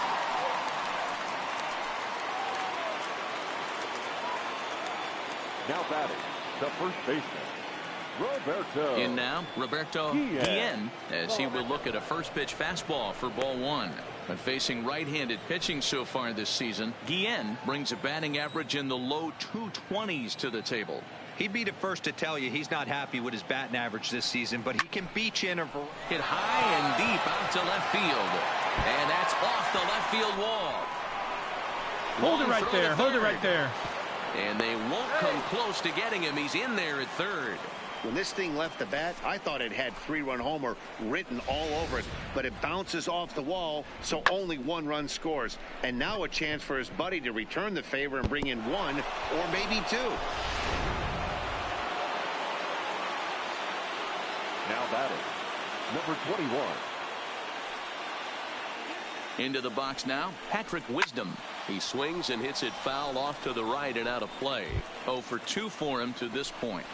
Now batting, the first baseman, Roberto. In now, Roberto Guillen, as he will look at a first pitch fastball for ball one. But facing right-handed pitching so far this season, Guillen brings a batting average in the low 220s to the table. He'd be the first to tell you he's not happy with his batting average this season, but he can beat you in a... Hit high and deep out to left field. And that's off the left field wall. Hold it right there. Hold it right there. And they won't come close to getting him. He's in there at third. When this thing left the bat, I thought it had 3-run homer written all over it, but it bounces off the wall, so only 1 run scores. And now a chance for his buddy to return the favor and bring in 1 or maybe 2. Now batting, number 21. Into the box now, Patrick Wisdom. He swings and hits it foul off to the right and out of play. 0 for 2 for him to this point.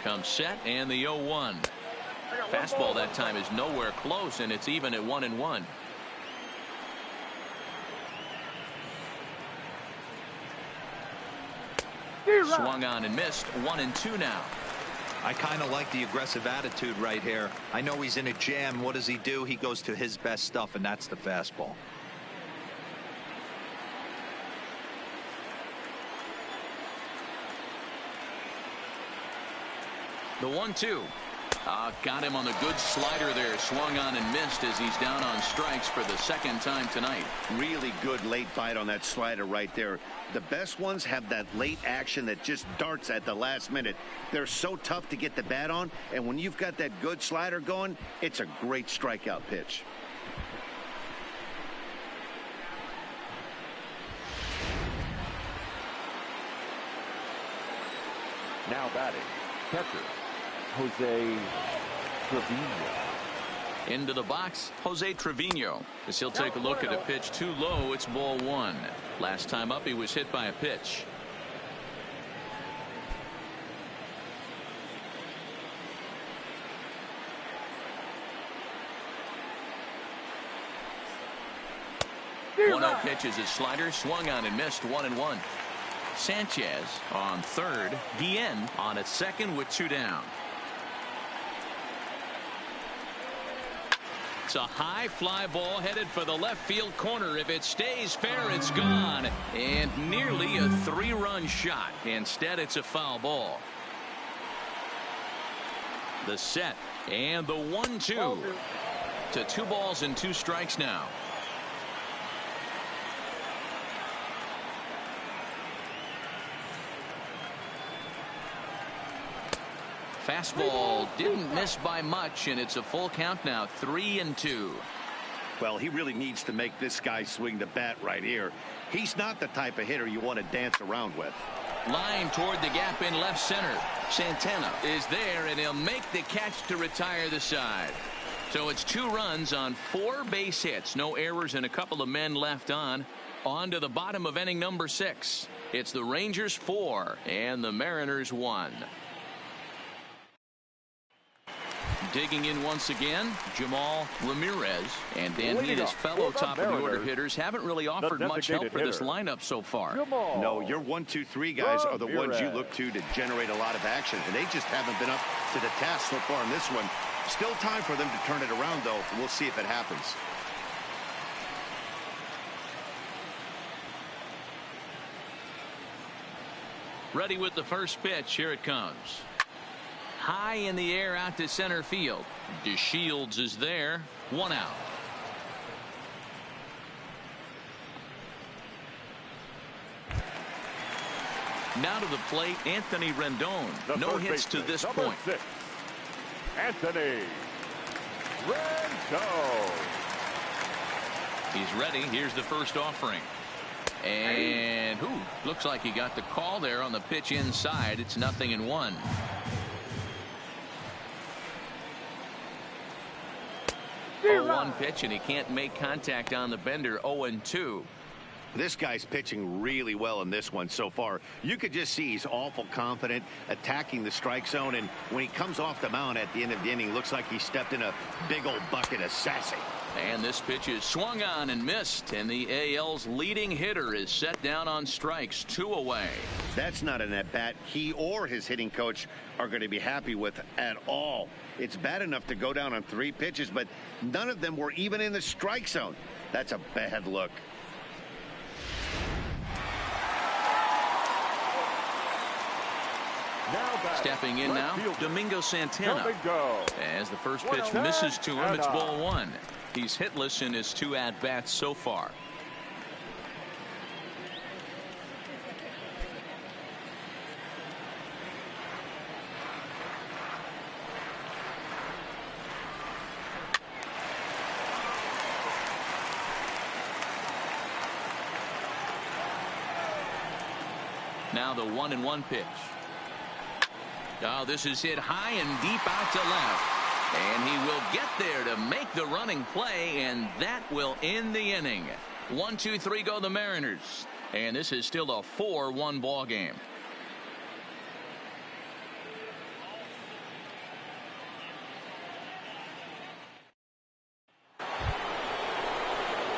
Comes set and the 0-1. Fastball that time is nowhere close, and it's even at 1-1. Swung on and missed. 1-2 now. I kind of like the aggressive attitude right here. I know he's in a jam. What does he do? He goes to his best stuff, and that's the fastball. The 1-2. Got him on the good slider there. Swung on and missed as he's down on strikes for the second time tonight. Really good late bite on that slider right there. The best ones have that late action that just darts at the last minute. They're so tough to get the bat on, and when you've got that good slider going, it's a great strikeout pitch. Now batting, catcher, Jose Trevino. Into the box, Jose Trevino, as he'll take a look at a pitch too low. It's ball 1. Last time up, he was hit by a pitch. One 0 pitch is his slider, swung on and missed. 1-1. Sanchez on third. Guillen on at second with 2 down. It's a high fly ball headed for the left field corner. If it stays fair, it's gone. And nearly a 3-run shot. Instead, it's a foul ball. The set and the 1-2 to 2 balls and 2 strikes now. Fastball didn't miss by much, and it's a full count now. 3-2. Well, he really needs to make this guy swing the bat right here. He's not the type of hitter you want to dance around with. Line toward the gap in left center. Santana is there, and he'll make the catch to retire the side. So it's 2 runs on 4 base hits. No errors and a couple of men left on. On to the bottom of inning number 6. It's the Rangers 4 and the Mariners 1. Digging in once again, Jamal Ramirez. And Dan, he and his fellow top of the order hitters haven't really offered much help for this lineup so far. No, your 1, 2, 3 guys are the ones you look to generate a lot of action, and they just haven't been up to the task so far in this one. Still time for them to turn it around, though. We'll see if it happens. Ready with the first pitch. Here it comes. High in the air out to center field. DeShields is there. 1 out. Now to the plate, Anthony Rendon. No hits to this point. 6, Anthony Rendon. He's ready. Here's the first offering. And looks like he got the call there on the pitch inside. It's 0-1. Oh, 1 pitch, and he can't make contact on the bender. 0-2. This guy's pitching really well in this one so far. You could just see he's awful confident attacking the strike zone, and when he comes off the mound at the end of the inning, looks like he stepped in a big old bucket of sassy. And this pitch is swung on and missed, and the AL's leading hitter is set down on strikes, 2 away. That's not an at-bat he or his hitting coach are going to be happy with at all. It's bad enough to go down on 3 pitches, but none of them were even in the strike zone. That's a bad look. Stepping in now, Domingo Santana. As the first pitch misses to him, it's ball 1. He's hitless in his 2 at-bats so far. Now the 1-1 pitch. Oh, this is hit high and deep out to left. And he will get there to make the running play, and that will end the inning. 1-2-3 go the Mariners. And this is still a 4-1 ball game.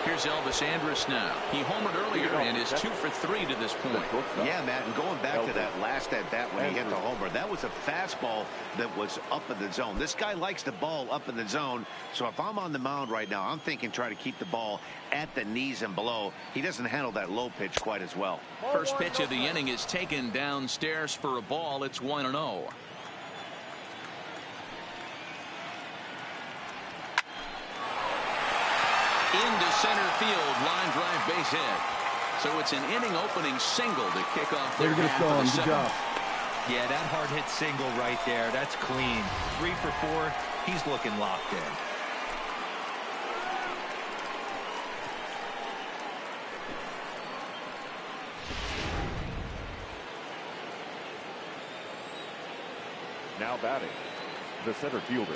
Here's Elvis Andrus now. He homered earlier and is 2 for 3 to this point. Yeah, Matt, and going back to that last at-bat when he hit the homer, that was a fastball that was up in the zone. This guy likes the ball up in the zone, so if I'm on the mound right now, I'm thinking try to keep the ball at the knees and below. He doesn't handle that low pitch quite as well. First pitch of the inning is taken downstairs for a ball. It's 1-0. Into center field, line drive, base hit. So it's an inning opening single to kick off their game for the 7th. Yeah, that hard hit single right there. That's clean. 3 for 4. He's looking locked in. Now batting, the center fielder.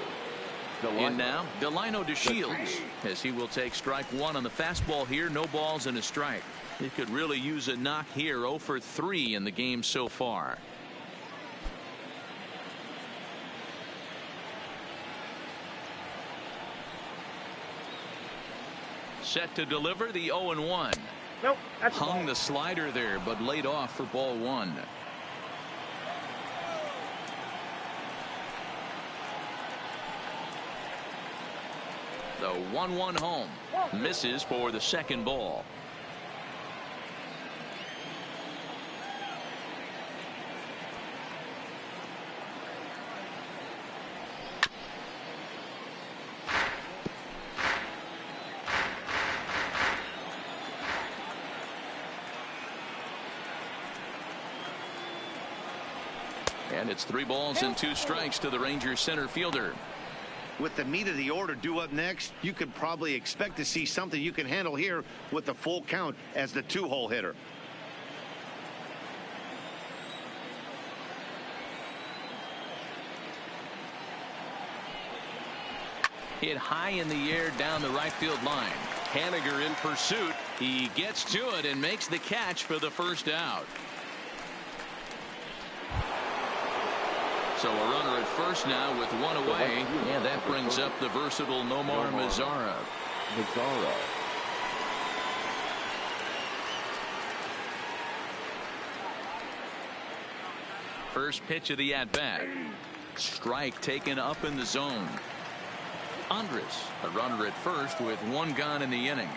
In now, Delino DeShields, as he will take strike 1 on the fastball here. No balls and a strike. He could really use a knock here. 0 for 3 in the game so far. Set to deliver the 0-1. Nope, hung the slider there, but laid off for ball 1. The 1-1 home misses for the 2nd ball. And it's 3 balls and 2 strikes to the Rangers center fielder. With the meat of the order due up next, you could probably expect to see something you can handle here with the full count as the 2-hole hitter. Hit high in the air down the right field line. Haniger in pursuit. He gets to it and makes the catch for the first out. So a runner at first now with 1 away, and that brings up the versatile Nomar Mazara. First pitch of the at-bat. Strike taken up in the zone. Andrus, a runner at first with 1 gone in the inning.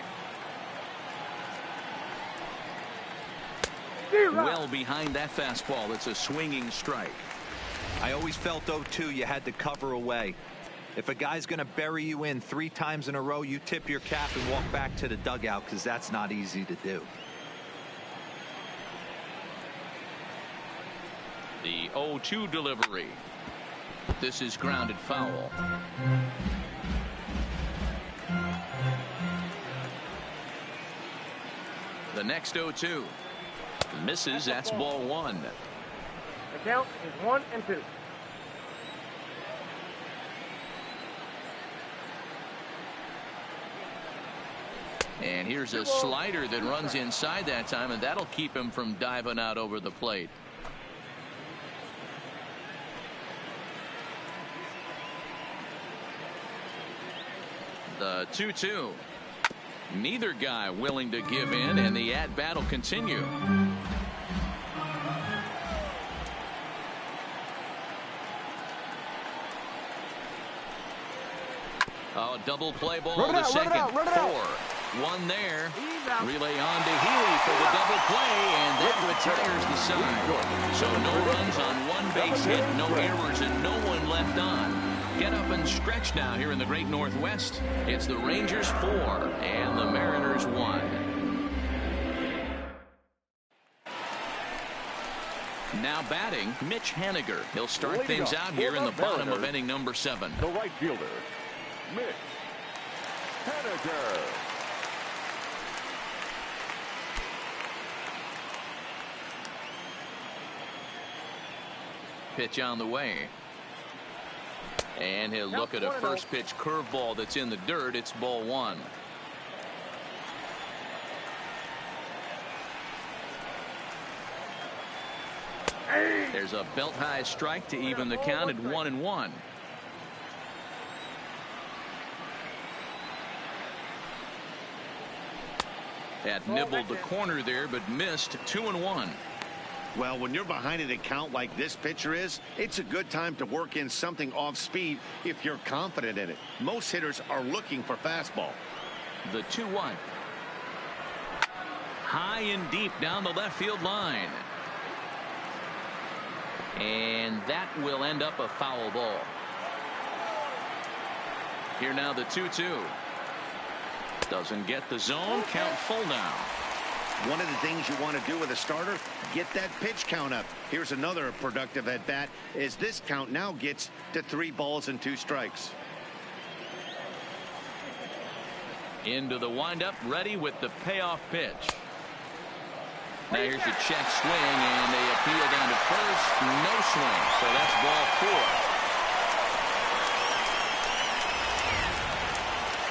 Well behind that fastball. It's a swinging strike. I always felt, though, too, you had to cover away. If a guy's going to bury you in 3 times in a row, you tip your cap and walk back to the dugout, because that's not easy to do. The 0-2 delivery. This is grounded foul. The next 0-2 misses. That's ball 1. The count is 1-2. And here's a slider that runs inside that time, and that'll keep him from diving out over the plate. The 2-2. Neither guy willing to give in, and the at-bat will continue. Oh, double play ball to second. 4-1 there. Relay on to Healy for the double play, and that retires the side. So no runs on one base hit, no errors, and no one left on. Get up and stretch now here in the Great Northwest. It's the Rangers 4 and the Mariners 1. Now batting, Mitch Haniger. He'll start things out here in the bottom of inning number 7. The right fielder, Mitch Haniger. Pitch on the way. And he'll look at a first pitch curveball that's in the dirt. It's ball 1. There's a belt high strike to even the count at 1-1. That nibbled the corner there, but missed. 2-1. Well, when you're behind an account like this pitcher is, it's a good time to work in something off speed if you're confident in it. Most hitters are looking for fastball. The 2-1. High and deep down the left field line. And that will end up a foul ball. Here now the 2-2. Doesn't get the zone. Count full now. One of the things you want to do with a starter, get that pitch count up. Here's another productive at bat as this count now gets to 3 balls and 2 strikes. Into the windup, ready with the payoff pitch. Now here's a check swing, and they appeal down to first. No swing, so that's ball 4.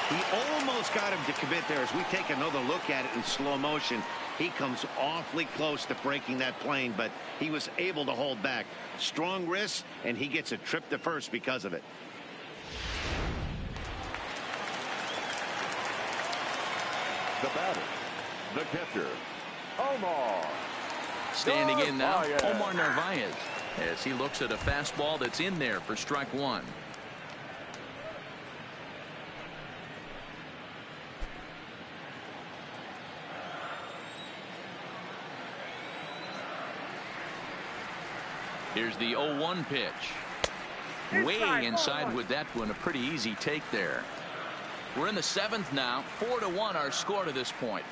He almost got him to commit there. As we take another look at it in slow motion, he comes awfully close to breaking that plane, but he was able to hold back. Strong wrist, and he gets a trip to first because of it. The batter, the catcher, Omar. Standing in now, Narvaez. Omar Narvaez, as he looks at a fastball that's in there for strike 1. Here's the 0-1 pitch. Way inside with that one. A pretty easy take there. We're in the 7th now. 4-1 our score to this point.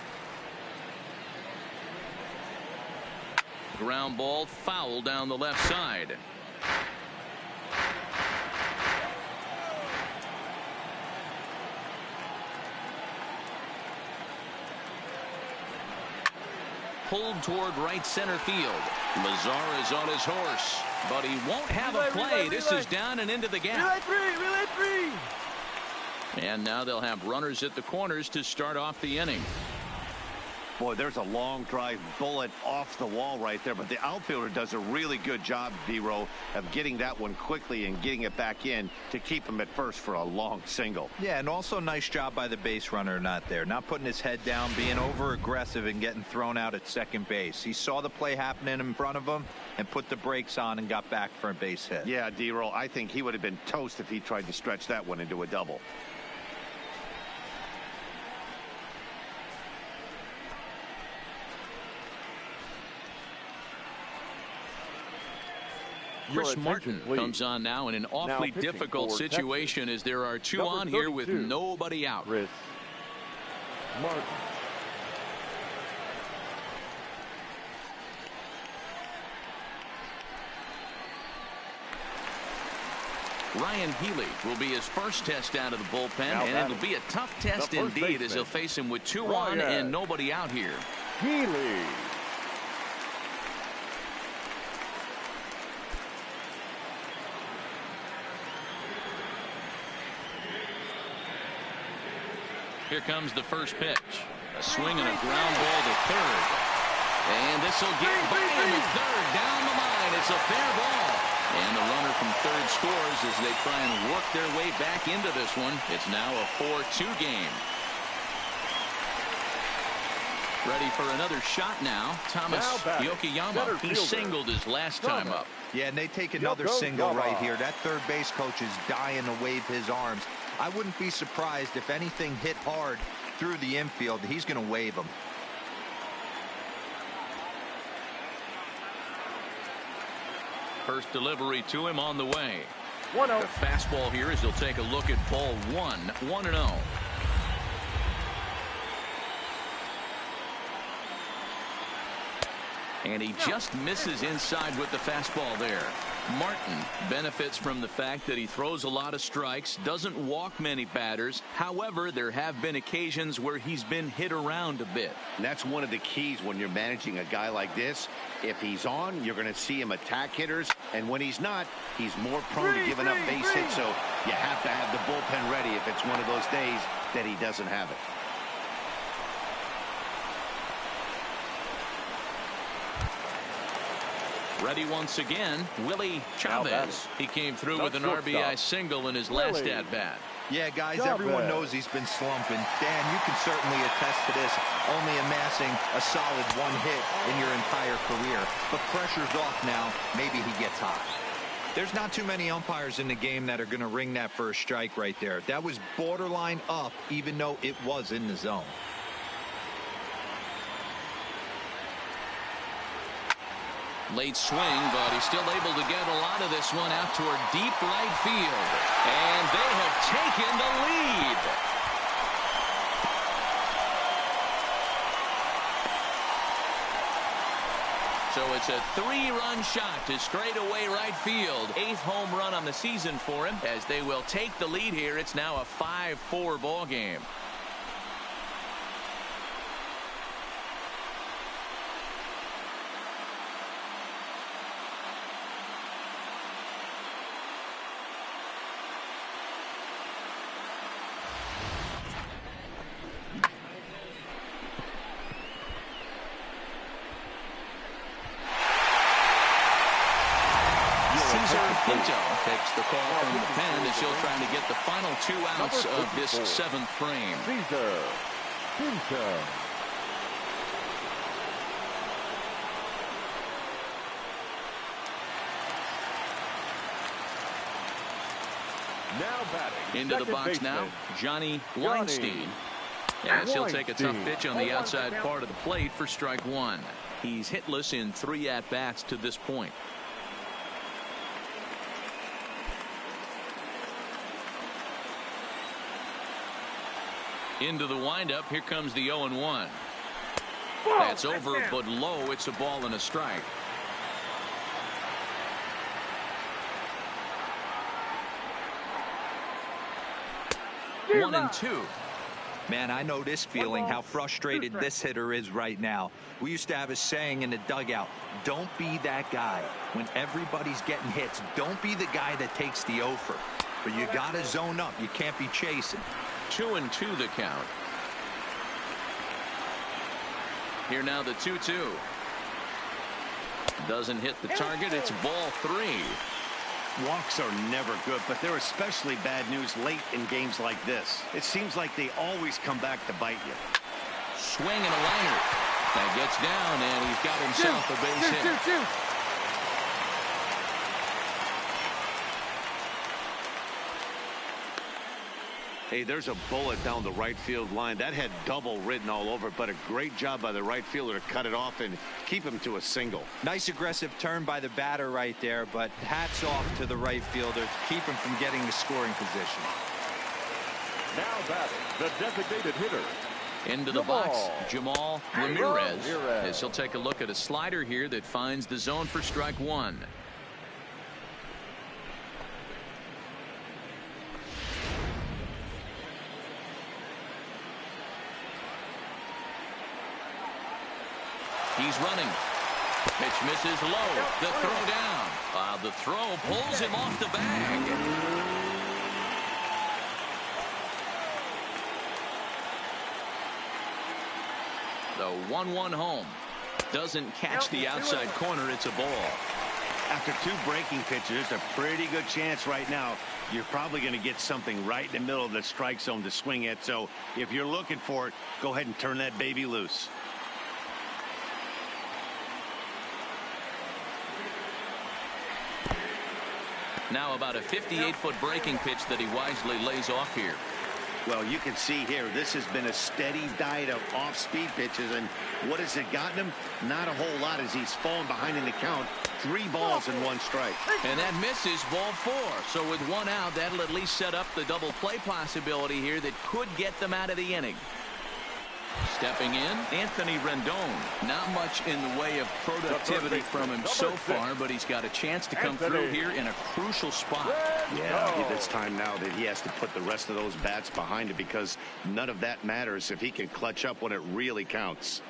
Ground ball foul down the left side. Pulled toward right center field. Lazar is on his horse, but he won't have a play. This is down and into the gap. Relay 3. And now they'll have runners at the corners to start off the inning. Boy, there's a long drive bullet off the wall right there, but the outfielder does a really good job, D-Row, of getting that one quickly and getting it back in to keep him at first for a long single. Yeah, and also nice job by the base runner not there. Not putting his head down, being over aggressive and getting thrown out at second base. He saw the play happening in front of him and put the brakes on and got back for a base hit. Yeah, D-Row, I think he would have been toast if he tried to stretch that one into a double. Chris Martin comes on now in an awfully difficult situation as there are 2 on here with nobody out. Chris Martin. Ryan Healy will be his first test out of the bullpen, and it'll be a tough test indeed as he'll face him with 2 on and nobody out here. Healy. Here comes the first pitch. A swing and a ground ball to third. And this will get by him at third. Down the line. It's a fair ball. And the runner from third scores as they try and work their way back into this one. It's now a 4-2 game. Ready for another shot now. Thomas Yokoyama. He singled his last time up. Yeah, and they take another single right here. That third base coach is dying to wave his arms. I wouldn't be surprised if anything hit hard through the infield. He's going to wave them. First delivery to him on the way. 1-0. The fastball here as he'll take a look at ball 1-0. And he just misses inside with the fastball there. Martin benefits from the fact that he throws a lot of strikes, doesn't walk many batters. However, there have been occasions where he's been hit around a bit. And that's one of the keys when you're managing a guy like this. If he's on, you're going to see him attack hitters. And when he's not, he's more prone to giving up base hits. So you have to have the bullpen ready if it's one of those days that he doesn't have it. Ready once again, Willie Chavez. He came through with an RBI single in his last at-bat. Yeah, guys, everyone knows he's been slumping. Dan, you can certainly attest to this, only amassing a solid one hit in your entire career. But pressure's off now. Maybe he gets hot. There's not too many umpires in the game that are going to ring that first strike right there. That was borderline up, even though it was in the zone. Late swing, but he's still able to get a lot of this one out toward deep right field. And they have taken the lead. So it's a 3-run shot to straightaway right field. 8th home run on the season for him as they will take the lead here. It's now a 5-4 ball game. Takes the call from the pen as she'll try to get the final 2 outs of this 7th frame. Now batting. Into the box now, Johnny Weinstein. As he'll take a tough pitch on the outside part of the plate for strike 1. He's hitless in 3 at-bats to this point. Into the windup. Here comes the 0-1. That's over, but low. It's a ball and a strike. One and two. Man, I know this feeling, how frustrated this hitter is right now. We used to have a saying in the dugout, don't be that guy. When everybody's getting hits, don't be the guy that takes the offer. But you got to zone up. You can't be chasing. 2-2 the count. Here now the 2-2. Doesn't hit the target. It's ball 3. Walks are never good, but they're especially bad news late in games like this. It seems like they always come back to bite you. Swing and a liner. That gets down, and he's got himself a base hit. Hey, there's a bullet down the right field line. That had double written all over it, but a great job by the right fielder to cut it off and keep him to a single. Nice aggressive turn by the batter right there, but hats off to the right fielder to keep him from getting the scoring position. Now batting, the designated hitter. Into the box, Jamal Ramirez. As he'll take a look at a slider here that finds the zone for strike 1. He's running. Pitch misses low. The throw down. The throw pulls him off the bag. The 1-1 home. Doesn't catch the outside corner. It's a ball. After 2 breaking pitches, there's a pretty good chance right now you're probably going to get something right in the middle of the strike zone to swing at. So if you're looking for it, go ahead and turn that baby loose. Now about a 58-foot breaking pitch that he wisely lays off here. Well, you can see here, this has been a steady diet of off-speed pitches, and what has it gotten him? Not a whole lot as he's fallen behind in the count. 3 balls and 1 strike. And that misses ball 4. So with 1 out, that'll at least set up the double play possibility here that could get them out of the inning. Stepping in, Anthony Rendon. Not much in the way of productivity from him so far, but he's got a chance to come through here in a crucial spot. Yeah, it's time now that he has to put the rest of those bats behind it, because none of that matters if he can clutch up when it really counts.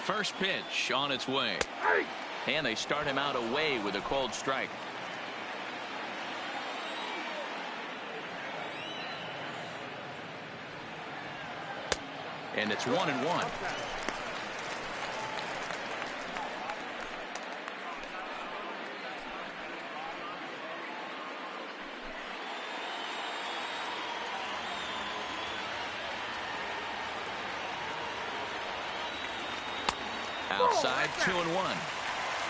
First pitch on its way. And they start him out away with a called strike. And it's 1-1. Outside, 2-1.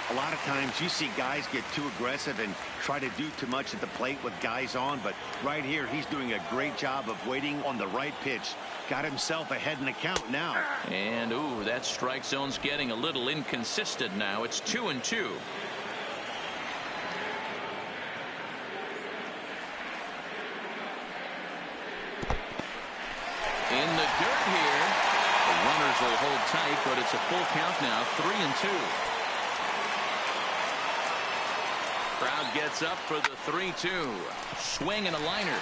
A lot of times you see guys get too aggressive and try to do too much at the plate with guys on, but right here he's doing a great job of waiting on the right pitch. Got himself ahead in the count now. And ooh, that strike zone's getting a little inconsistent now. It's 2-2. In the dirt here. The runners will hold tight, but it's a full count now. 3-2. Crowd gets up for the 3-2. Swing and a liner.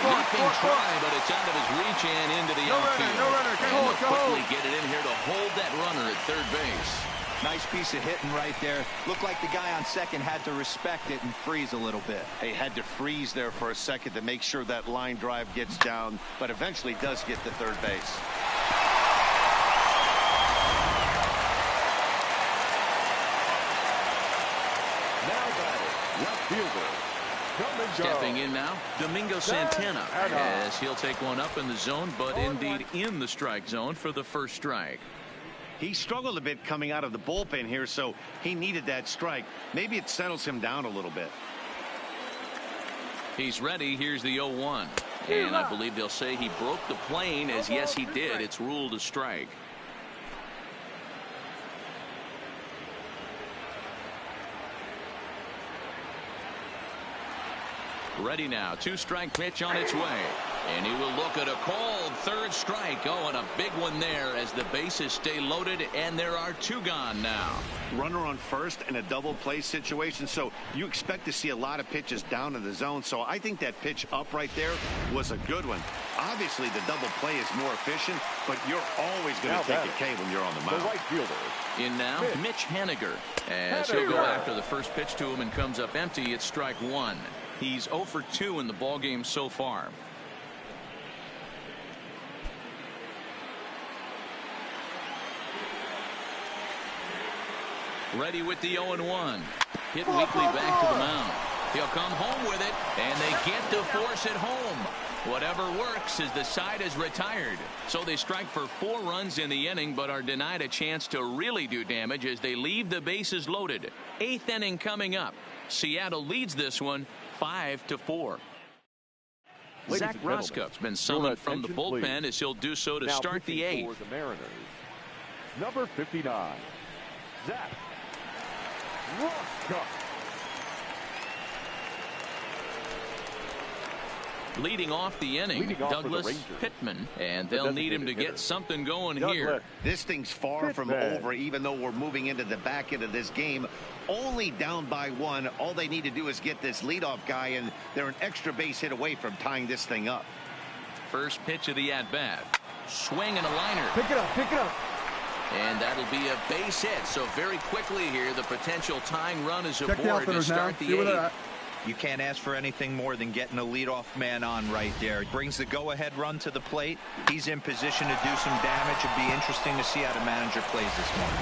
Leaping try, but it's out of his reach and into the outfield. No runner. And they'll quickly get it in here to hold that runner at third base. Nice piece of hitting right there. Looked like the guy on second had to respect it and freeze a little bit. He had to freeze there for a second to make sure that line drive gets down, but eventually does get to third base. Stepping in now, Domingo Santana, as he'll take one up in the zone, but indeed in the strike zone for the first strike. He struggled a bit coming out of the bullpen here, so he needed that strike. Maybe it settles him down a little bit. He's ready. Here's the 0-1. And I believe they'll say he broke the plane, as yes, he did. It's ruled a strike. Ready now. 2-strike pitch on its way. And he will look at a called third strike. Oh, and a big one there as the bases stay loaded, and there are 2 gone now. Runner on first in a double play situation, so you expect to see a lot of pitches down in the zone. So I think that pitch up right there was a good one. Obviously, the double play is more efficient, but you're always going to take a K when you're on the mound. The right fielder. In now, Mitch Haniger, as he'll go after the first pitch to him and comes up empty. It's strike 1. He's 0 for 2 in the ballgame so far. Ready with the 0-1. Hit weakly back to the mound. He'll come home with it, and they get to force it home. Whatever works as the side is retired. So they strike for 4 runs in the inning, but are denied a chance to really do damage as they leave the bases loaded. 8th inning coming up. Seattle leads this one 5-4. Zach Roskop's been summoned from the bullpen, as he'll do so to start the 8th. For the Mariners, number 59, Zach Roskop. Leading off the inning, Douglas Pittman, and they'll need him to get something going here. This thing's far from over, even though we're moving into the back end of this game. Only down by 1. All they need to do is get this leadoff guy, and they're an extra base hit away from tying this thing up. First pitch of the at-bat. Swing and a liner. Pick it up. And that'll be a base hit. So very quickly here, the potential tying run is Check the aboard to outfitters now. start See the where they're 8th. at. You can't ask for anything more than getting a leadoff man on right there. Brings the go-ahead run to the plate. He's in position to do some damage. It'd be interesting to see how the manager plays this one.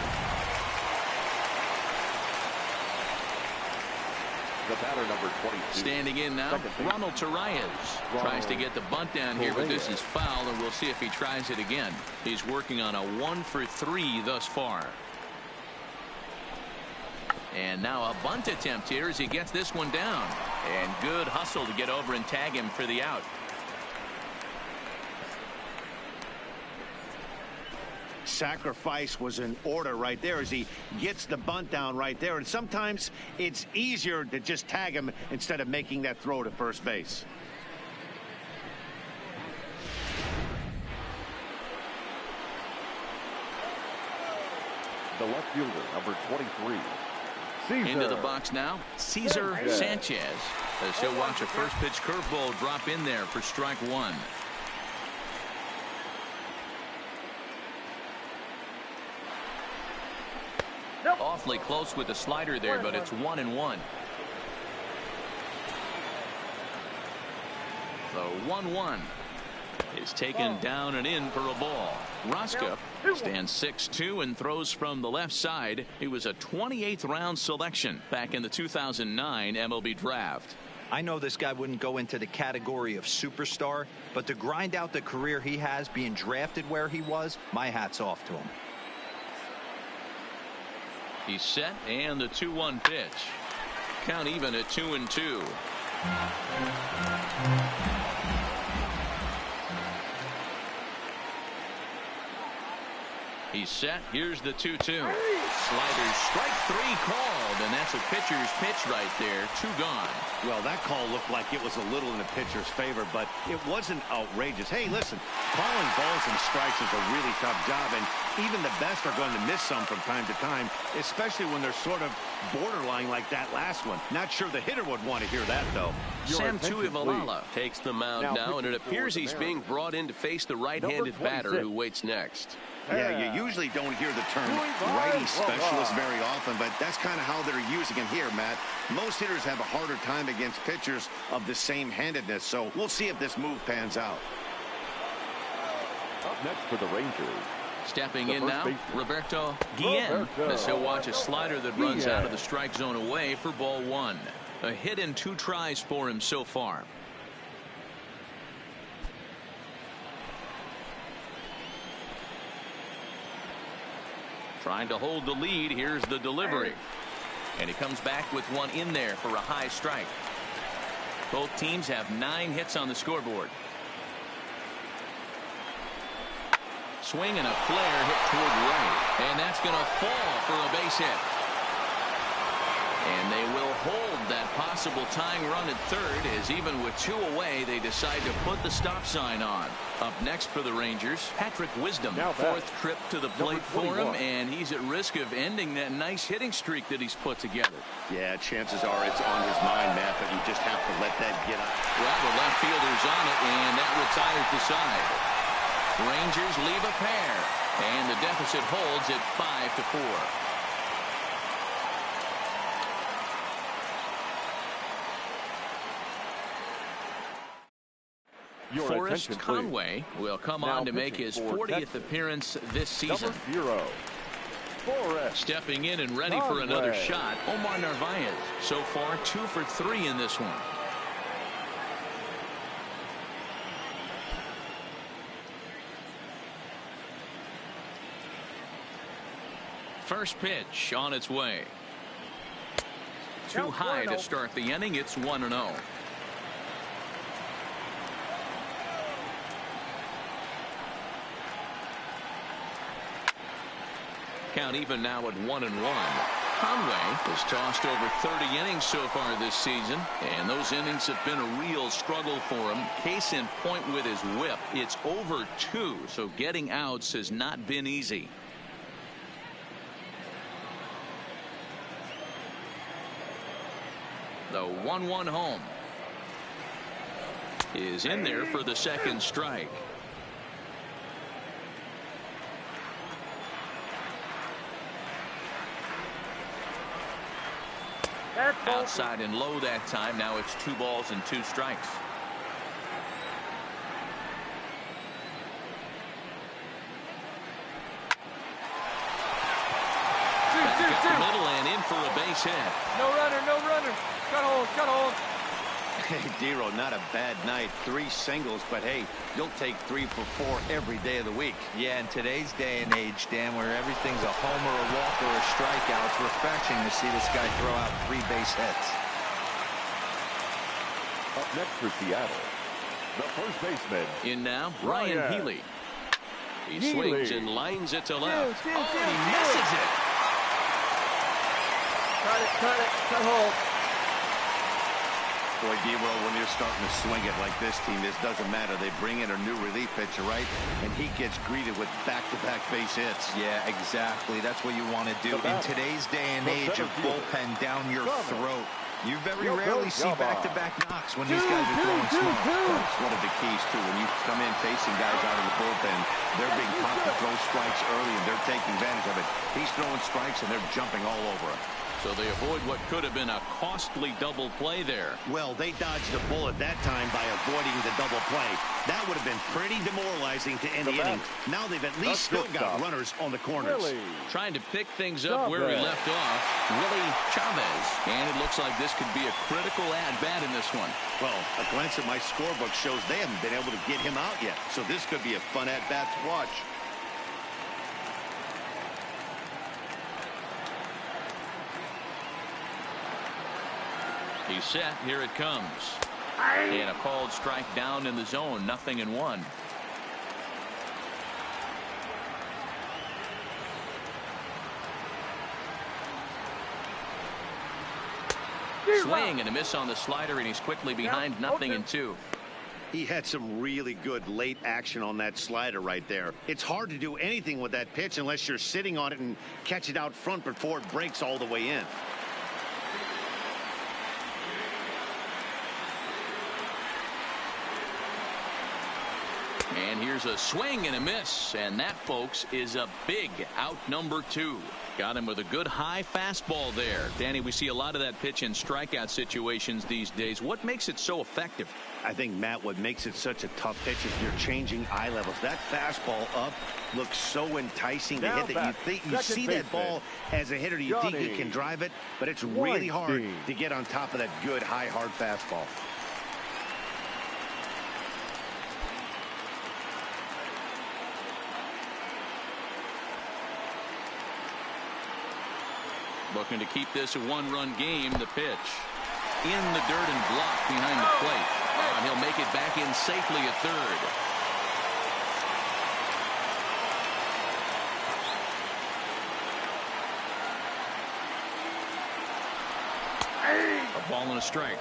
The batter, number 22. Standing in now, Ronald Torreyes tries to get the bunt down here, but this is foul, and we'll see if he tries it again. He's working on a 1-for-3 thus far. And now a bunt attempt here as he gets this one down. And good hustle to get over and tag him for the out. Sacrifice was in order right there as he gets the bunt down right there. And sometimes it's easier to just tag him instead of making that throw to first base. The left fielder, number 23. Cesar. Into the box now, Cesar Sanchez, as he'll watch a first pitch curveball drop in there for strike one. Awfully close with the slider there, but it's 1-1. The 1-1 is taken down and in for a ball. Rosca stands 6'2" and throws from the left side. He was a 28th round selection back in the 2009 MLB draft. I know this guy wouldn't go into the category of superstar, but to grind out the career he has being drafted where he was, my hat's off to him. He's set, and the 2-1 pitch. Count even at 2-2. He's set. Here's the 2-2. Sliders, strike three called, and that's a pitcher's pitch right there. 2 gone. Well, that call looked like it was a little in the pitcher's favor, but it wasn't outrageous. Hey, listen, calling balls and strikes is a really tough job, and even the best are going to miss some from time to time, especially when they're sort of borderline like that last one. Not sure the hitter would want to hear that, though. Sam Tuivailala takes the mound now, and it appears he's being brought in to face the right-handed batter who waits next. Yeah, you usually don't hear the term righty specialist very often, but that's kind of how they're using him here, Matt. Most hitters have a harder time against pitchers of the same handedness, so we'll see if this move pans out. Up next for the Rangers. Stepping in now, Roberto Guillen, as he'll watch a slider that runs out of the strike zone away for ball 1. A hit in 2 tries for him so far. Trying to hold the lead. Here's the delivery. And he comes back with one in there for a high strike. Both teams have 9 hits on the scoreboard. Swing and a flare hit toward right. And that's going to fall for a base hit. And they will hold that possible tying run at third, as even with 2 away, they decide to put the stop sign on. Up next for the Rangers, Patrick Wisdom, 4th trip to the plate for him, and he's at risk of ending that nice hitting streak that he's put together. Yeah, chances are it's on his mind, Matt, but you just have to let that get up. Well, the left fielder's on it, and that retires the side. Rangers leave a pair, and the deficit holds at 5-4. Forrest Conway will come on to make his 40th appearance this season. Number 0, Forrest. Stepping in and ready for another shot, Omar Narvaez. So far 2 for 3 in this one. First pitch on its way. Too high to start the inning. It's 1-0. Count even now at 1-1. Conway has tossed over 30 innings so far this season, and those innings have been a real struggle for him. Case in point with his whip. It's over 2, so getting outs has not been easy. The 1-1 home is in there for the second strike. Outside and low that time. Now it's 2 balls and 2 strikes. Back up the middle and in for a base hit. No runner, no runner. Got hold, got hold. Hey, Dero, not a bad night. 3 singles, but hey, you'll take 3 for 4 every day of the week. Yeah, in today's day and age, Dan, where everything's a homer, a walk, or a strikeout, it's refreshing to see this guy throw out 3 base hits. Up next for Seattle, the first baseman. In now, Ryan Healy. He swings and lines it to left. And he misses it. Cut hold. Boy, Dero, when you're starting to swing it like this team, this doesn't matter. They bring in a new relief pitcher, right? And he gets greeted with back-to-back base hits. Yeah, exactly. That's what you want to do. In today's day and age of bullpen down your throat, you very rarely see back-to-back knocks when these guys are throwing smoke. That's one of the keys, too. When you come in facing guys out of the bullpen, they're being taught to throw strikes early, and they're taking advantage of it. He's throwing strikes, and they're jumping all over him. So they avoid what could have been a costly double play there. Well, they dodged a bullet that time by avoiding the double play. That would have been pretty demoralizing to end the inning. Now they've at least still got runners on the corners. Trying to pick things up where he left off, Willie Chavez. And it looks like this could be a critical at-bat in this one. Well, a glance at my scorebook shows they haven't been able to get him out yet. So this could be a fun at-bat to watch. He's set. Here it comes. And a called strike down in the zone. 0-1. Swing and a miss on the slider, and he's quickly behind 0-2. He had some really good late action on that slider right there. It's hard to do anything with that pitch unless you're sitting on it and catch it out front before it breaks all the way in. And here's a swing and a miss. And that, folks, is a big out number 2. Got him with a good high fastball there. Danny, we see a lot of that pitch in strikeout situations these days. What makes it so effective? I think, Matt, what makes it such a tough pitch is you're changing eye levels. That fastball up looks so enticing to hit that you see that ball as a hitter, you think you can drive it, but it's really hard to get on top of that good high hard fastball. Looking to keep this a 1-run game. The pitch in the dirt and blocked behind the plate. And he'll make it back in safely at third. A ball and a strike.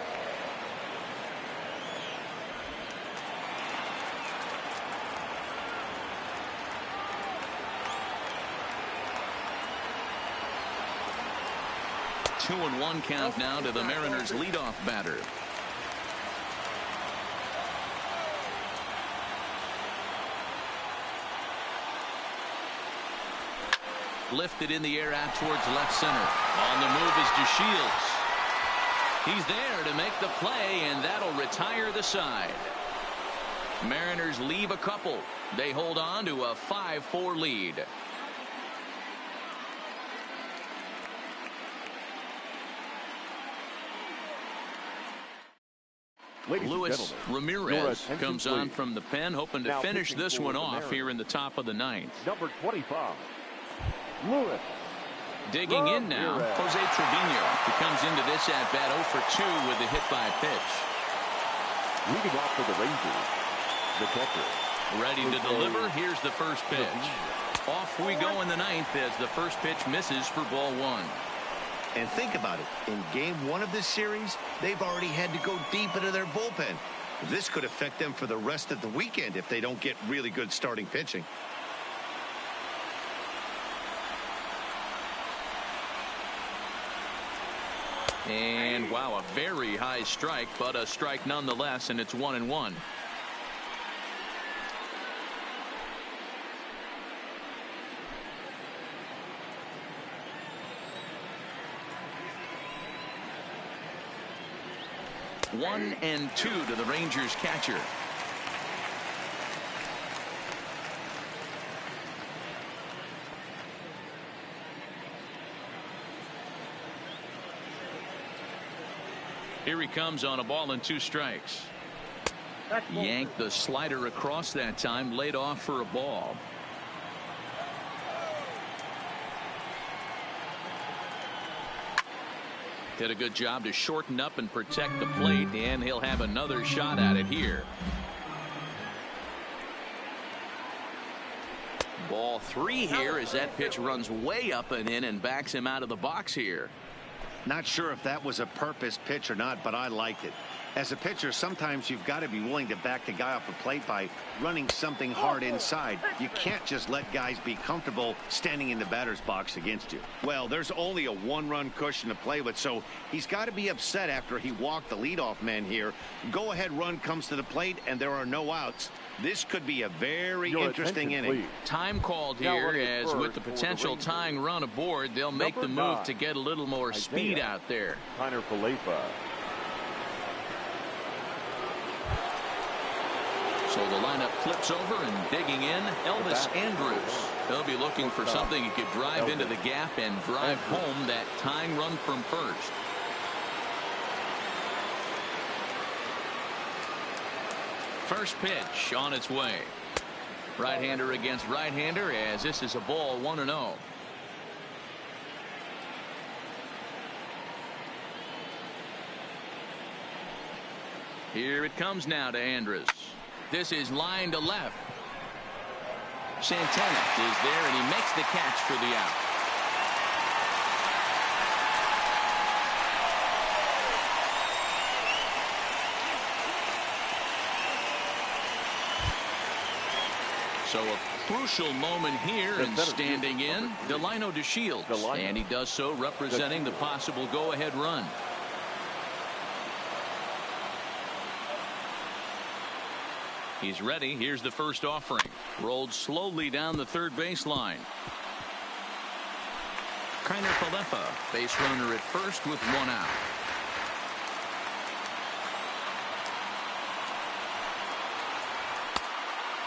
Two and 1 count now to the Mariners' leadoff batter. Lifted in the air out towards left center. On the move is DeShields. He's there to make the play, and that'll retire the side. Mariners leave a couple. They hold on to a 5-4 lead. Luis Ramirez comes on from the pen, hoping to finish this one off here in the top of the 9th. Number 25, Luis. Digging in now, Jose Trevino, who comes into this at-bat 0 for 2 with a hit by pitch. Leading off for the Rangers, the catcher. Ready to deliver. Here's the first pitch. Off we go in the 9th as the first pitch misses for ball 1. And think about it. In game 1 of this series, they've already had to go deep into their bullpen. This could affect them for the rest of the weekend if they don't get really good starting pitching. And wow, a very high strike, but a strike nonetheless, and it's 1-1. 1-2 to the Rangers catcher. Here he comes on a ball and 2 strikes. Yanked the slider across that time, laid off for a ball. Did a good job to shorten up and protect the plate, and he'll have another shot at it here. Ball 3 here as that pitch runs way up and in and backs him out of the box here. Not sure if that was a purpose pitch or not, but I liked it. As a pitcher, sometimes you've got to be willing to back the guy off the plate by running something hard inside. You can't just let guys be comfortable standing in the batter's box against you. Well, there's only a 1-run cushion to play with, so he's got to be upset after he walked the leadoff man here. Go-ahead run comes to the plate, and there are no outs. This could be a very interesting inning. Time called here, as with the potential tying run aboard, they'll make the move to get a little more speed out there. So the lineup flips over, and digging in, Elvis Andrus. They'll be looking for something he could drive into the gap and drive home that tying run from first. First pitch on its way. Right-hander against right-hander, as this is a ball 1-0. Here it comes now to Andrus. This is line to left. Santana is there, and he makes the catch for the out. So a crucial moment here, and standing in, Delino DeShields, and he does so representing the possible go-ahead run. He's ready. Here's the first offering. Rolled slowly down the third baseline. Kiner Falefa, base runner at first with 1 out.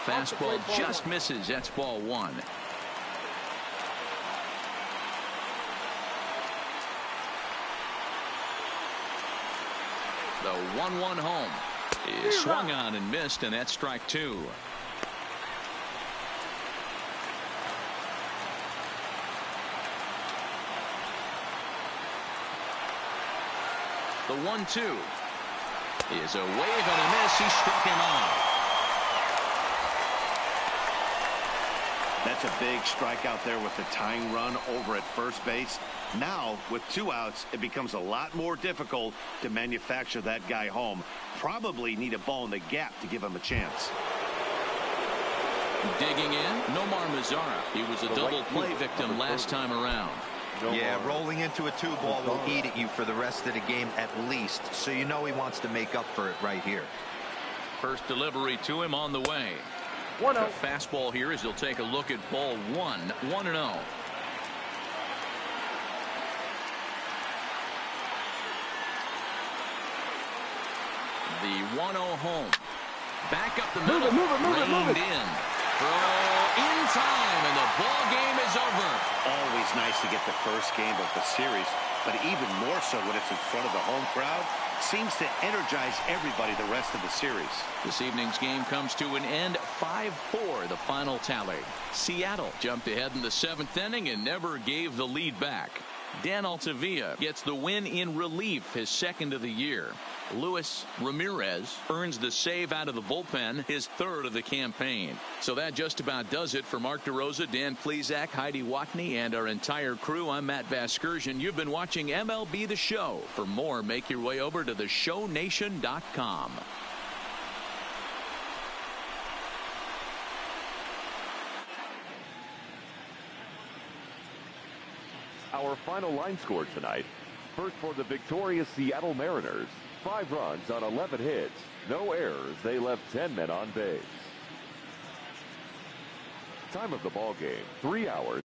Fastball just misses. That's ball 1. The 1-1 home is swung on and missed, and that's strike 2. The 1-2 is a wave and a miss. He struck him out. That's a big strikeout there with the tying run over at first base. Now, with 2 outs, it becomes a lot more difficult to manufacture that guy home. Probably need a ball in the gap to give him a chance. Digging in, Nomar Mazara. He was a double play victim last time around. Yeah, rolling into a 2-ball will eat at you for the rest of the game at least, so you know he wants to make up for it right here. First delivery to him on the way. The fastball here as he'll take a look at ball 1, 1-0. The 1-0 home. Back up the middle. Reined in. Throw in time, and the ball game is over. Always nice to get the first game of the series, but even more so when it's in front of the home crowd. Seems to energize everybody the rest of the series. This evening's game comes to an end. 5-4 the final tally. Seattle jumped ahead in the 7th inning and never gave the lead back. Dan Altavilla gets the win in relief, his 2nd of the year. Luis Ramirez earns the save out of the bullpen, his 3rd of the campaign. So that just about does it for Mark DeRosa, Dan Plesac, Heidi Watney, and our entire crew. I'm Matt Vasgersian. You've been watching MLB The Show. For more, make your way over to theshownation.com. Our final line score tonight. First for the victorious Seattle Mariners. 5 runs on 11 hits. No errors. They left 10 men on base. Time of the ball game, 3 hours.